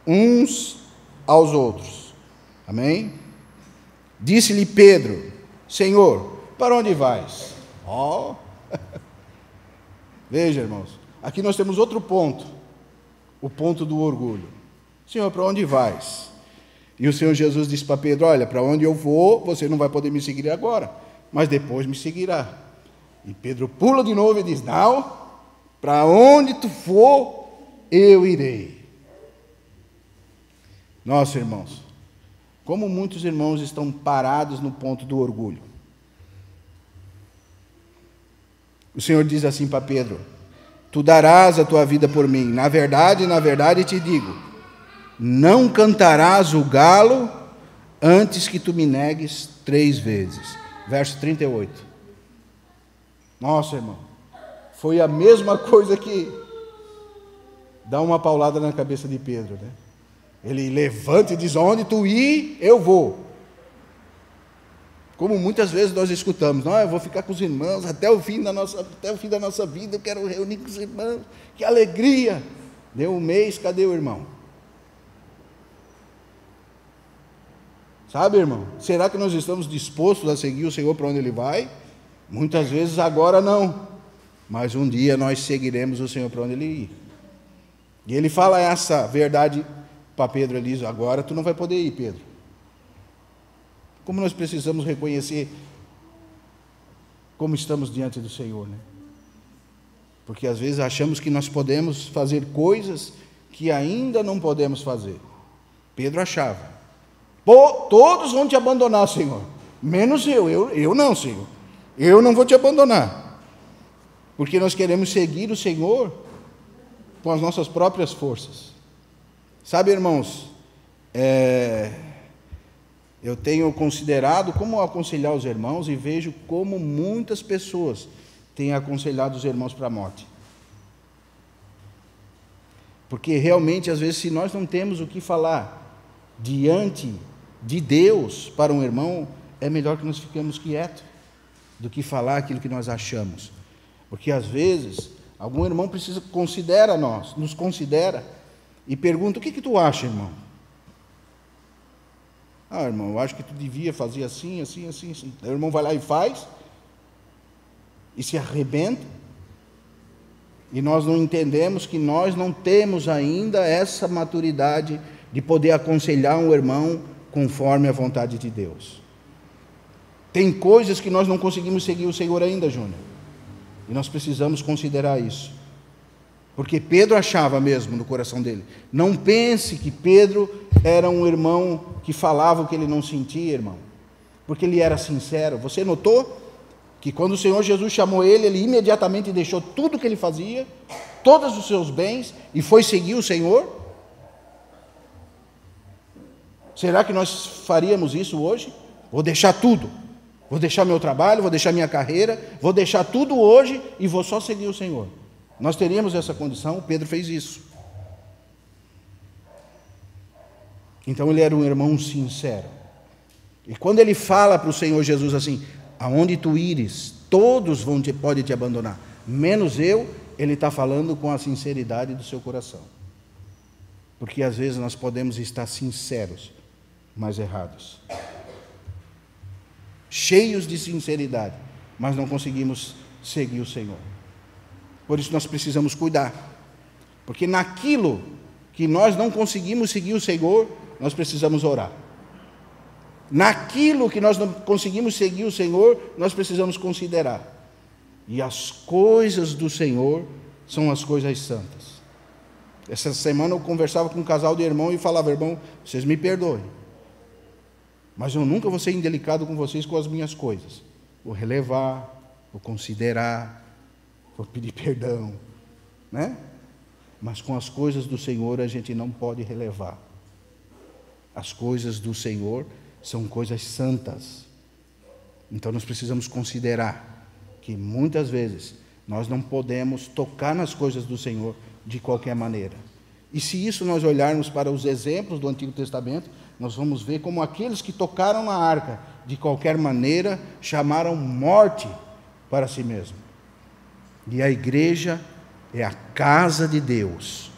uns aos outros. Amém? Disse-lhe Pedro: Senhor, para onde vais? Veja, irmãos, aqui nós temos outro ponto, o ponto do orgulho. Senhor, para onde vais? E o Senhor Jesus disse para Pedro: olha, para onde eu vou, você não vai poder me seguir agora, mas depois me seguirá. E Pedro pula de novo e diz: não, para onde tu for, eu irei. Nossa, irmãos, como muitos irmãos estão parados no ponto do orgulho. O Senhor diz assim para Pedro: tu darás a tua vida por mim. Na verdade te digo, não cantarás o galo antes que tu me negues 3 vezes. Verso 38. Nossa, irmão, foi a mesma coisa que dá uma paulada na cabeça de Pedro, né? Ele levanta e diz: onde tu ir, eu vou. Como muitas vezes nós escutamos: não, eu vou ficar com os irmãos até o fim da nossa vida, eu quero reunir com os irmãos, que alegria. Deu um mês, cadê o irmão? Sabe, irmão, será que nós estamos dispostos a seguir o Senhor para onde Ele vai? Muitas vezes agora não, mas um dia nós seguiremos o Senhor para onde Ele ir. E Ele fala essa verdade para Pedro, ele diz: agora tu não vai poder ir, Pedro. Como nós precisamos reconhecer como estamos diante do Senhor, né? Porque às vezes achamos que nós podemos fazer coisas que ainda não podemos fazer. Pedro achava: todos vão te abandonar, Senhor. Menos eu não, Senhor. Eu não vou te abandonar. Porque nós queremos seguir o Senhor com as nossas próprias forças. Sabe, irmãos, eu tenho considerado como aconselhar os irmãos e vejo como muitas pessoas têm aconselhado os irmãos para a morte. Porque realmente, às vezes, se nós não temos o que falar diante de Deus para um irmão, é melhor que nós fiquemos quietos do que falar aquilo que nós achamos. Porque, às vezes, algum irmão nos considera e pergunta: o que tu acha, irmão? Ah, irmão, eu acho que tu devia fazer assim, assim, assim, assim. Aí o irmão vai lá e faz, e se arrebenta. E nós não entendemos que nós não temos ainda essa maturidade de poder aconselhar um irmão conforme a vontade de Deus. Tem coisas que nós não conseguimos seguir o Senhor ainda, Júnior. E nós precisamos considerar isso. Porque Pedro achava mesmo no coração dele. Não pense que Pedro era um irmão que falava o que ele não sentia, irmão. Porque ele era sincero. Você notou que quando o Senhor Jesus chamou ele, ele imediatamente deixou tudo o que ele fazia, todos os seus bens, e foi seguir o Senhor? Será que nós faríamos isso hoje? Vou deixar tudo. Vou deixar meu trabalho, vou deixar minha carreira, vou deixar tudo hoje e vou só seguir o Senhor. Nós teríamos essa condição. Pedro fez isso. Então ele era um irmão sincero. E quando ele fala para o Senhor Jesus assim: aonde tu ires, todos podem te abandonar, menos eu, ele está falando com a sinceridade do seu coração. Porque às vezes nós podemos estar sinceros, mas errados. Cheios de sinceridade, mas não conseguimos seguir o Senhor. Por isso nós precisamos cuidar. Porque naquilo que nós não conseguimos seguir o Senhor, nós precisamos orar. Naquilo que nós não conseguimos seguir o Senhor, nós precisamos considerar. E as coisas do Senhor são as coisas santas. Essa semana eu conversava com um casal de irmão e falava: irmão, vocês me perdoem, mas eu nunca vou ser indelicado com vocês com as minhas coisas. Vou relevar, vou considerar, vou pedir perdão, né? Mas com as coisas do Senhor a gente não pode relevar. As coisas do Senhor são coisas santas. Então nós precisamos considerar que muitas vezes nós não podemos tocar nas coisas do Senhor de qualquer maneira. E se isso nós olharmos para os exemplos do Antigo Testamento, nós vamos ver como aqueles que tocaram na arca de qualquer maneira chamaram morte para si mesmo. E a igreja é a casa de Deus.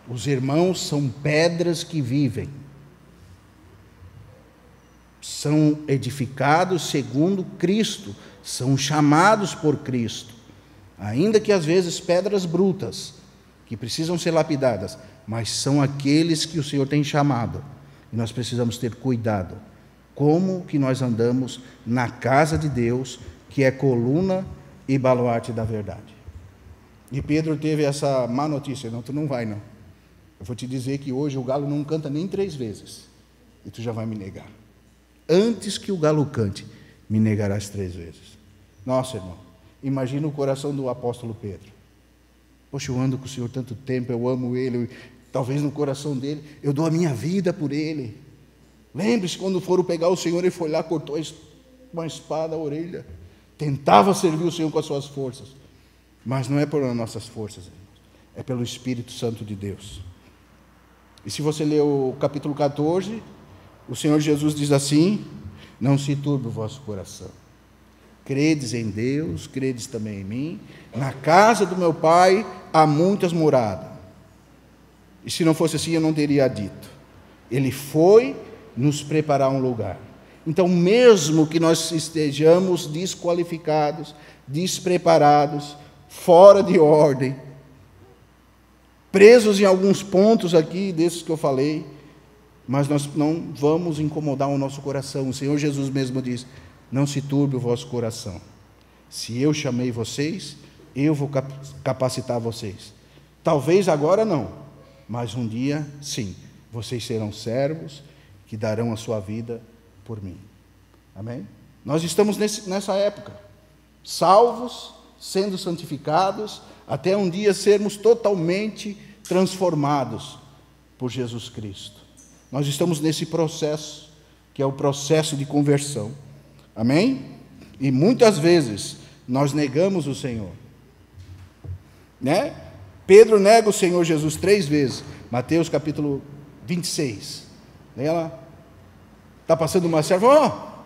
Os irmãos são pedras que vivem. São edificados segundo Cristo, são chamados por Cristo, ainda que às vezes pedras brutas, que precisam ser lapidadas, mas são aqueles que o Senhor tem chamado, e nós precisamos ter cuidado, como que nós andamos na casa de Deus, que é coluna e baluarte da verdade. E Pedro teve essa má notícia: não, tu não vai não, eu vou te dizer que hoje o galo não canta nem 3 vezes, e tu já vai me negar. Antes que o galo cante, me negarás 3 vezes. Nossa, irmão, imagina o coração do apóstolo Pedro. Poxa, eu ando com o Senhor tanto tempo, eu amo Ele, talvez no coração dele, eu dou a minha vida por Ele. Lembre-se, quando foram pegar o Senhor, Ele foi lá, cortou uma espada a orelha, tentava servir o Senhor com as suas forças, mas não é por nossas forças, irmãos, é pelo Espírito Santo de Deus. E se você ler o capítulo 14, o Senhor Jesus diz assim: não se turbe o vosso coração. Credes em Deus, credes também em mim. Na casa do meu Pai há muitas moradas. E se não fosse assim, eu não teria dito. Ele foi nos preparar um lugar. Então, mesmo que nós estejamos desqualificados, despreparados, fora de ordem, presos em alguns pontos aqui, desses que eu falei, mas nós não vamos incomodar o nosso coração. O Senhor Jesus mesmo diz: não se turbe o vosso coração. Se eu chamei vocês, eu vou capacitar vocês. Talvez agora não, mas um dia sim, vocês serão servos que darão a sua vida por mim. Amém? Nós estamos nessa época, salvos, sendo santificados, até um dia sermos totalmente transformados por Jesus Cristo. Nós estamos nesse processo, que é o processo de conversão. Amém? E muitas vezes nós negamos o Senhor. Né? Pedro nega o Senhor Jesus 3 vezes. Mateus capítulo 26. Leia lá. Está passando uma serva.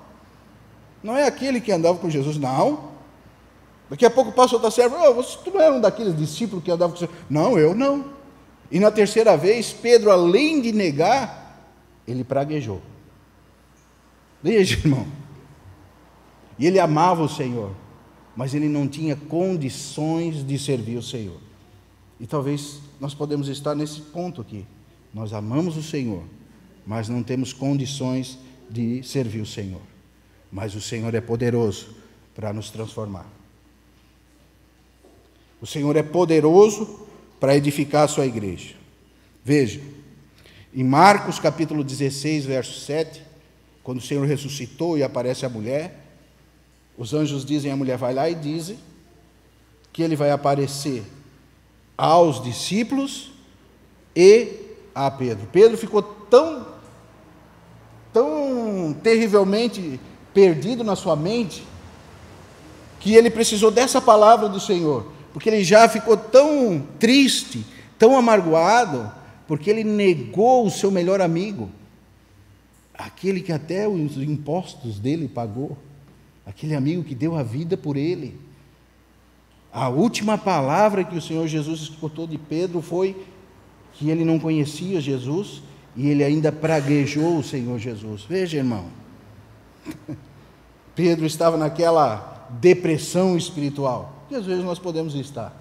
Não é aquele que andava com Jesus, não. Daqui a pouco passa outra serva. Tu não era um daqueles discípulos que andava com Jesus? Não, eu não. E na terceira vez, Pedro, além de negar, ele praguejou. Veja, irmão. E ele amava o Senhor, mas ele não tinha condições de servir o Senhor. E talvez nós podemos estar nesse ponto aqui. Nós amamos o Senhor, mas não temos condições de servir o Senhor. Mas o Senhor é poderoso para nos transformar. O Senhor é poderoso para edificar a sua igreja. Veja, em Marcos capítulo 16, verso 7, quando o Senhor ressuscitou e aparece a mulher, os anjos dizem, a mulher vai lá e diz que ele vai aparecer aos discípulos e a Pedro. Pedro ficou tão terrivelmente perdido na sua mente, que ele precisou dessa palavra do Senhor, porque ele já ficou tão triste, tão amargoado, porque ele negou o seu melhor amigo, aquele que até os impostos dele pagou, aquele amigo que deu a vida por ele. A última palavra que o Senhor Jesus escutou de Pedro foi que ele não conhecia Jesus e ele ainda praguejou o Senhor Jesus. Veja, irmão, Pedro estava naquela depressão espiritual, que às vezes nós podemos estar,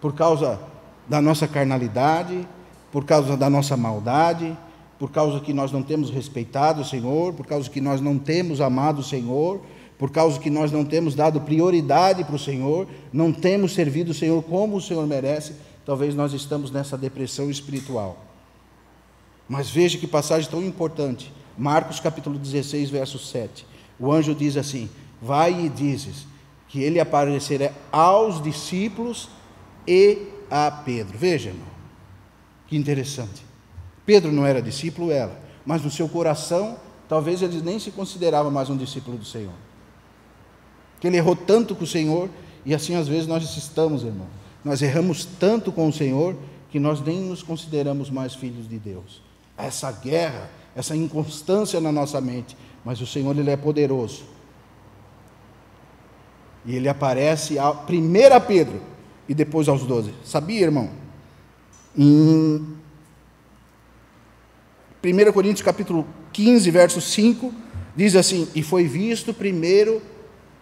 por causa da nossa carnalidade, por causa da nossa maldade, por causa que nós não temos respeitado o Senhor, por causa que nós não temos amado o Senhor, por causa que nós não temos dado prioridade para o Senhor, não temos servido o Senhor como o Senhor merece, talvez nós estamos nessa depressão espiritual. Mas veja que passagem tão importante, Marcos capítulo 16, verso 7, o anjo diz assim, vai e dizes que ele aparecerá aos discípulos e a Pedro. Veja, irmão, que interessante. Pedro não era discípulo, era, mas no seu coração, talvez ele nem se considerava mais um discípulo do Senhor. Que ele errou tanto com o Senhor, e assim às vezes nós estamos, irmão. Nós erramos tanto com o Senhor, que nós nem nos consideramos mais filhos de Deus. Essa guerra, essa inconstância na nossa mente, mas o Senhor, Ele é poderoso. E Ele aparece primeiro a Pedro, e depois aos 12. Sabia, irmão? Em 1 Coríntios capítulo 15, verso 5, diz assim, e foi visto primeiro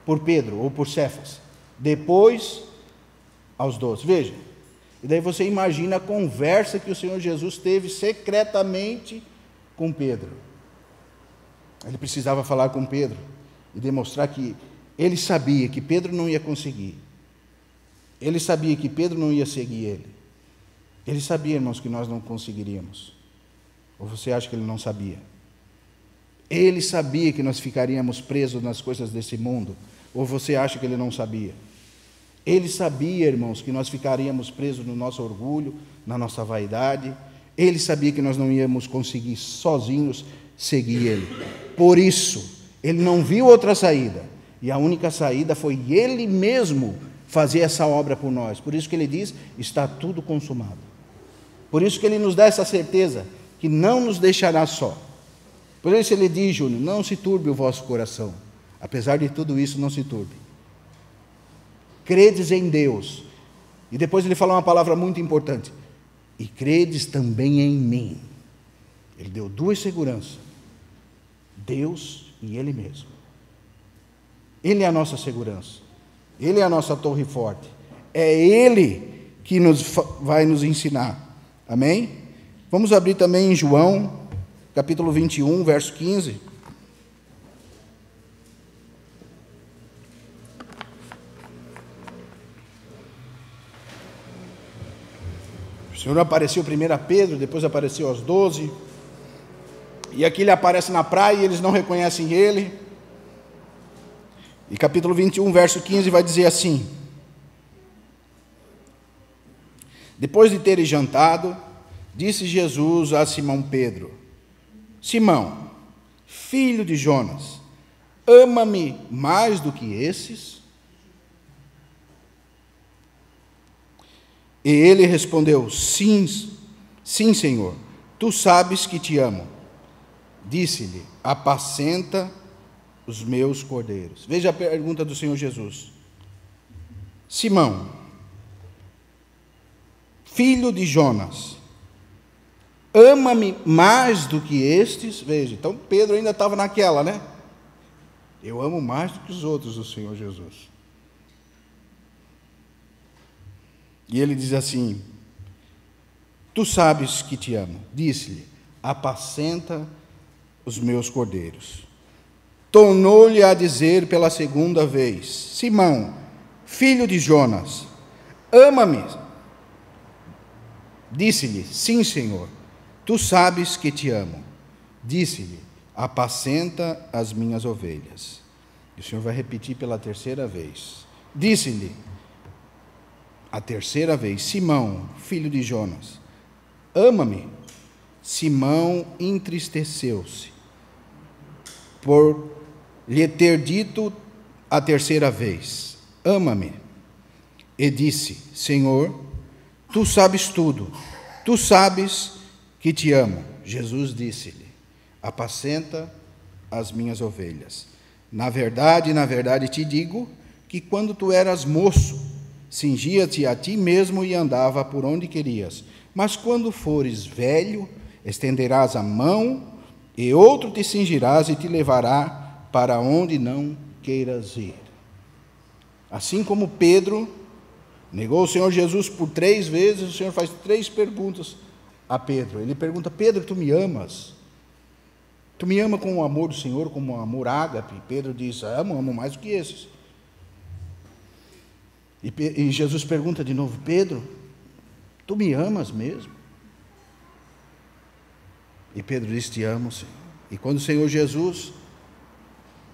por Pedro, ou por Cefas, depois aos 12. Veja, e daí você imagina a conversa que o Senhor Jesus teve secretamente com Pedro. Ele precisava falar com Pedro e demonstrar que ele sabia que Pedro não ia conseguir. Ele sabia que Pedro não ia seguir ele. Ele sabia, irmãos, que nós não conseguiríamos. Ou você acha que ele não sabia? Ele sabia que nós ficaríamos presos nas coisas desse mundo. Ou você acha que ele não sabia? Ele sabia, irmãos, que nós ficaríamos presos no nosso orgulho, na nossa vaidade. Ele sabia que nós não íamos conseguir sozinhos seguir ele. Por isso, ele não viu outra saída. E a única saída foi ele mesmo fazer essa obra por nós. Por isso que ele diz, está tudo consumado. Por isso que ele nos dá essa certeza, que não nos deixará só. Por isso ele diz, Júnior, não se turbe o vosso coração. Apesar de tudo isso, não se turbe. Credes em Deus. E depois ele fala uma palavra muito importante. E credes também em mim. Ele deu duas seguranças. Deus e Ele mesmo. Ele é a nossa segurança. Ele é a nossa torre forte. É Ele que vai nos ensinar. Amém? Vamos abrir também em João, capítulo 21, verso 15. O Senhor apareceu primeiro a Pedro, depois apareceu aos 12. E aqui ele aparece na praia e eles não reconhecem ele. E capítulo 21, verso 15 vai dizer assim: depois de terem jantado, disse Jesus a Simão Pedro: Simão, filho de Jonas, ama-me mais do que esses? E ele respondeu: sim, sim, Senhor, tu sabes que te amo. Disse-lhe: apacenta os meus cordeiros. Veja a pergunta do Senhor Jesus: Simão, filho de Jonas, ama-me mais do que estes? Veja, então Pedro ainda estava naquela, né? Eu amo mais do que os outros, o Senhor Jesus. E ele diz assim: tu sabes que te amo. Disse-lhe: apacenta os meus cordeiros. Tornou-lhe a dizer pela segunda vez: Simão, filho de Jonas, ama-me? Disse-lhe: sim, Senhor, tu sabes que te amo. Disse-lhe: apacenta as minhas ovelhas. E o Senhor vai repetir pela terceira vez. Disse-lhe a terceira vez: Simão, filho de Jonas, ama-me? Simão entristeceu-se por lhe ter dito a terceira vez: ama-me. E disse: Senhor, tu sabes tudo, tu sabes que te amo. Jesus disse-lhe: apacenta as minhas ovelhas. Na verdade te digo que quando tu eras moço, cingia-te a ti mesmo e andava por onde querias. Mas quando fores velho, estenderás a mão e outro te cingirás e te levará para onde não queiras ir. Assim como Pedro negou o Senhor Jesus por 3 vezes, o Senhor faz 3 perguntas a Pedro. Ele pergunta: Pedro, tu me amas? Tu me ama com o amor do Senhor, como o amor ágape? Pedro diz: amo mais do que esses. E Jesus pergunta de novo: Pedro, tu me amas mesmo? E Pedro diz: te amo, Senhor. E quando o Senhor Jesus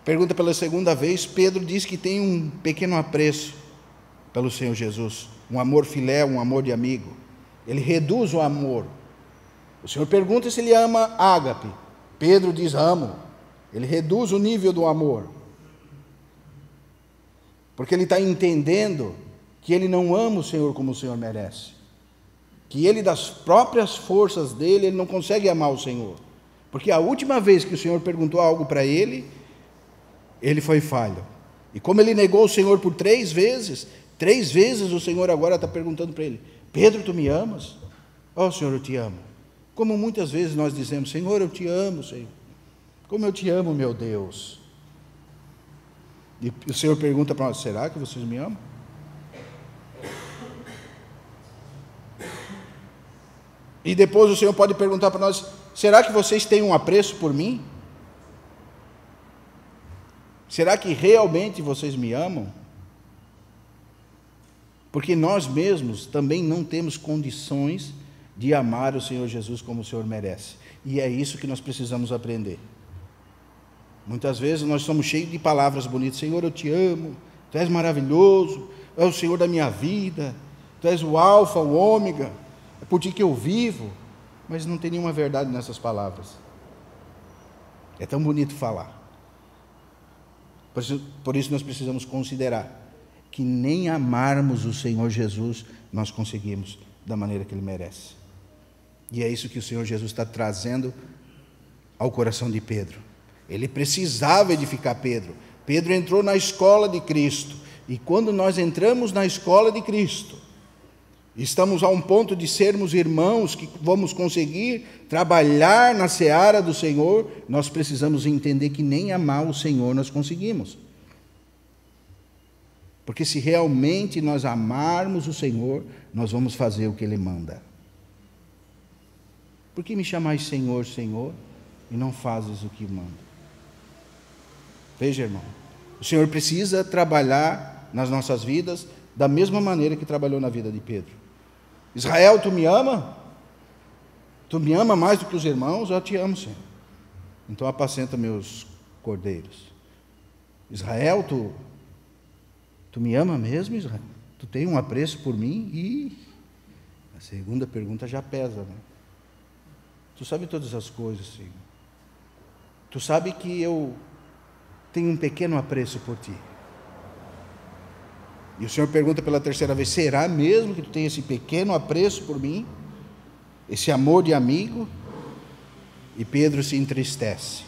pergunta pela segunda vez, Pedro diz que tem um pequeno apreço pelo Senhor Jesus, um amor filé, um amor de amigo. Ele reduz o amor. O Senhor pergunta se ele ama ágape. Pedro diz: amo. Ele reduz o nível do amor, porque ele está entendendo que ele não ama o Senhor como o Senhor merece, que ele, das próprias forças dele, ele não consegue amar o Senhor, porque a última vez que o Senhor perguntou algo para ele, ele foi falho. E como ele negou o Senhor por 3 vezes, 3 vezes o Senhor agora está perguntando para ele: Pedro, tu me amas? Oh, Senhor, eu te amo. Como muitas vezes nós dizemos: Senhor, eu te amo, Senhor. Como eu te amo, meu Deus. E o Senhor pergunta para nós: será que vocês me amam? E depois o Senhor pode perguntar para nós: será que vocês têm um apreço por mim? Será que realmente vocês me amam? Porque nós mesmos também não temos condições de amar o Senhor Jesus como o Senhor merece. E é isso que nós precisamos aprender. Muitas vezes nós somos cheios de palavras bonitas: Senhor, eu te amo, tu és maravilhoso, tu és o Senhor da minha vida, tu és o alfa, o ômega, é por ti que eu vivo. Mas não tem nenhuma verdade nessas palavras. É tão bonito falar. Por isso nós precisamos considerar que nem amarmos o Senhor Jesus nós conseguimos da maneira que Ele merece. E é isso que o Senhor Jesus está trazendo ao coração de Pedro. Ele precisava edificar Pedro. Pedro entrou na escola de Cristo. E quando nós entramos na escola de Cristo, estamos a um ponto de sermos irmãos que vamos conseguir trabalhar na seara do Senhor, nós precisamos entender que nem amar o Senhor nós conseguimos. Porque se realmente nós amarmos o Senhor, nós vamos fazer o que Ele manda. Por que me chamais Senhor, Senhor, e não fazes o que manda? Veja, irmão, o Senhor precisa trabalhar nas nossas vidas da mesma maneira que trabalhou na vida de Pedro. Israel, tu me ama? Tu me ama mais do que os irmãos? Eu te amo, Senhor. então apacenta meus cordeiros. Israel, tu me ama mesmo, Israel? Tu tem um apreço por mim? E a segunda pergunta já pesa, né? Tu sabe todas as coisas, Senhor. Tu sabe que eu tenho um pequeno apreço por ti. E o Senhor pergunta pela terceira vez: será mesmo que tu tem esse pequeno apreço por mim? Esse amor de amigo? E Pedro se entristece.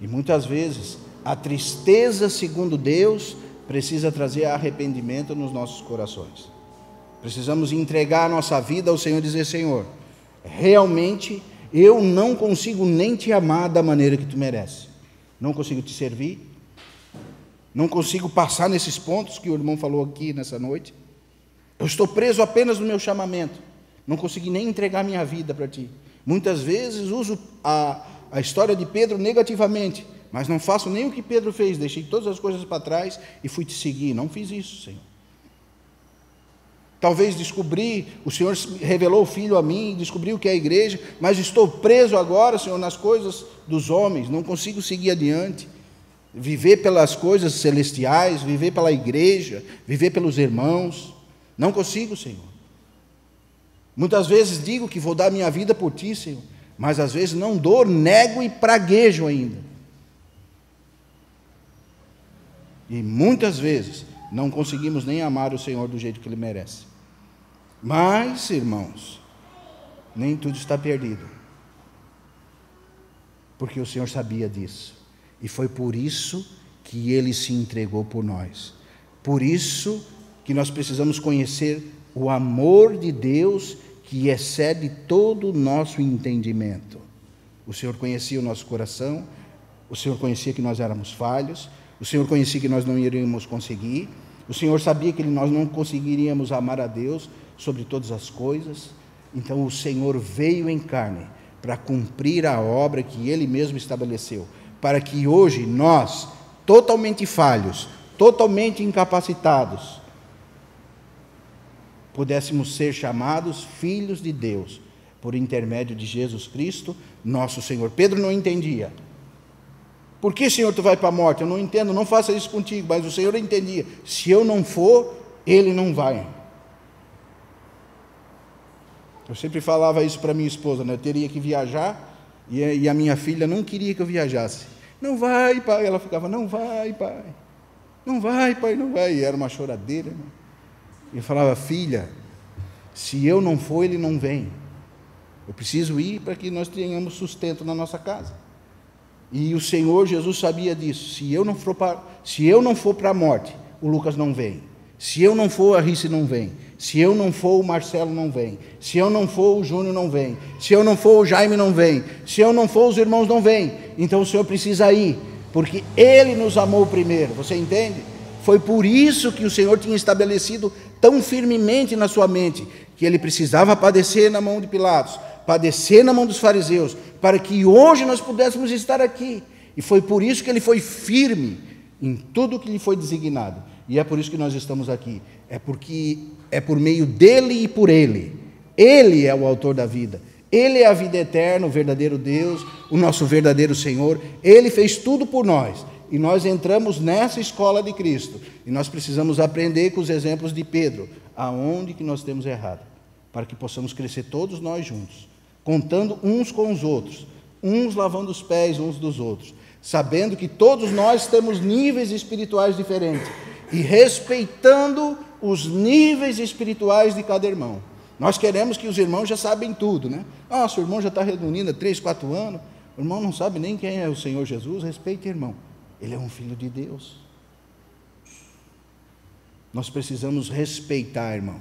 E muitas vezes a tristeza, segundo Deus, precisa trazer arrependimento nos nossos corações. Precisamos entregar a nossa vida ao Senhor e dizer: Senhor, realmente eu não consigo nem te amar da maneira que tu mereces. Não consigo te servir. Não consigo passar nesses pontos que o irmão falou aqui nessa noite. Eu estou preso apenas no meu chamamento. Não consegui nem entregar minha vida para ti. Muitas vezes uso a história de Pedro negativamente, mas não faço nem o que Pedro fez. Deixei todas as coisas para trás e fui te seguir. Não fiz isso, Senhor. Talvez descobri, o Senhor revelou o Filho a mim, descobri o que é a igreja, mas estou preso agora, Senhor, nas coisas dos homens. Não consigo seguir adiante. Viver pelas coisas celestiais, viver pela igreja, viver pelos irmãos. Não consigo, Senhor. Muitas vezes digo que vou dar minha vida por ti, Senhor, mas às vezes não dou, nego e praguejo ainda. E muitas vezes não conseguimos nem amar o Senhor do jeito que Ele merece. Mas, irmãos, nem tudo está perdido, porque o Senhor sabia disso, e foi por isso que Ele se entregou por nós. Por isso que nós precisamos conhecer o amor de Deus, que excede todo o nosso entendimento. O Senhor conhecia o nosso coração, o Senhor conhecia que nós éramos falhos, o Senhor conhecia que nós não iríamos conseguir, o Senhor sabia que nós não conseguiríamos amar a Deus sobre todas as coisas. Então o Senhor veio em carne para cumprir a obra que Ele mesmo estabeleceu, para que hoje nós, totalmente falhos, totalmente incapacitados, pudéssemos ser chamados filhos de Deus, por intermédio de Jesus Cristo, nosso Senhor. Pedro não entendia. Por que, Senhor, tu vai para a morte? Eu não entendo, não faça isso contigo. Mas o Senhor entendia: se eu não for, ele não vai. Eu sempre falava isso para minha esposa, né? Eu teria que viajar, e a minha filha não queria que eu viajasse. Não vai, pai. Ela ficava: não vai, pai. Não vai, pai, não vai. E era uma choradeira, né? E eu falava: filha, se eu não for, ele não vem. Eu preciso ir para que nós tenhamos sustento na nossa casa. E o Senhor Jesus sabia disso. Se eu não for para a morte, o Lucas não vem. Se eu não for, a Rice não vem. Se eu não for, o Marcelo não vem. Se eu não for, o Júnior não vem. Se eu não for, o Jaime não vem. Se eu não for, os irmãos não vêm. Então o Senhor precisa ir, porque Ele nos amou primeiro. Você entende? Foi por isso que o Senhor tinha estabelecido tão firmemente na sua mente que Ele precisava padecer na mão de Pilatos, padecer na mão dos fariseus, para que hoje nós pudéssemos estar aqui. E foi por isso que Ele foi firme em tudo que lhe foi designado. E é por isso que nós estamos aqui. É porque é por meio dEle e por Ele. Ele é o autor da vida. Ele é a vida eterna, o verdadeiro Deus, o nosso verdadeiro Senhor. Ele fez tudo por nós. E nós entramos nessa escola de Cristo. E nós precisamos aprender com os exemplos de Pedro, aonde que nós temos errado, para que possamos crescer todos nós juntos, contando uns com os outros, uns lavando os pés uns dos outros, sabendo que todos nós temos níveis espirituais diferentes e respeitando os níveis espirituais de cada irmão. Nós queremos que os irmãos já sabem tudo, né? Nossa, o irmão já está reunindo há 3, 4 anos, o irmão não sabe nem quem é o Senhor Jesus. Respeite, irmão, ele é um filho de Deus. Nós precisamos respeitar, irmão,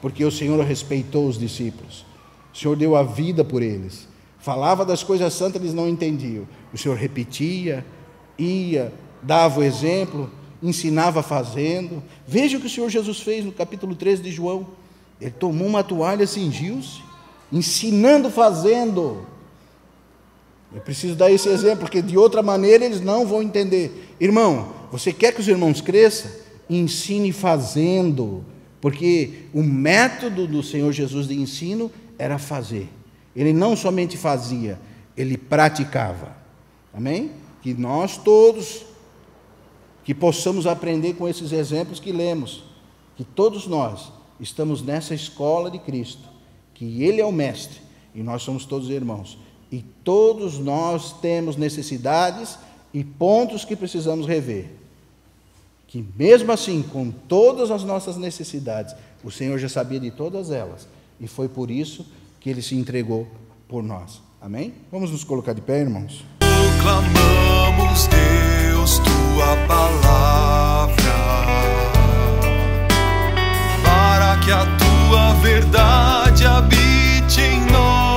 porque o Senhor respeitou os discípulos. O Senhor deu a vida por eles. Falava das coisas santas, eles não entendiam. O Senhor repetia, ia, dava o exemplo, ensinava fazendo. Veja o que o Senhor Jesus fez no capítulo 13 de João. Ele tomou uma toalha, cingiu-se, ensinando fazendo. Eu preciso dar esse exemplo, porque de outra maneira eles não vão entender. Irmão, você quer que os irmãos cresçam? Ensine fazendo. Porque o método do Senhor Jesus de ensino era fazer. Ele não somente fazia, ele praticava. Amém? Que nós todos, que possamos aprender com esses exemplos que lemos, que todos nós estamos nessa escola de Cristo, que Ele é o mestre e nós somos todos irmãos. E todos nós temos necessidades e pontos que precisamos rever. Que mesmo assim, com todas as nossas necessidades, o Senhor já sabia de todas elas. E foi por isso que Ele se entregou por nós. Amém? Vamos nos colocar de pé, irmãos. Proclamamos, Deus, Tua palavra, para que a Tua verdade habite em nós.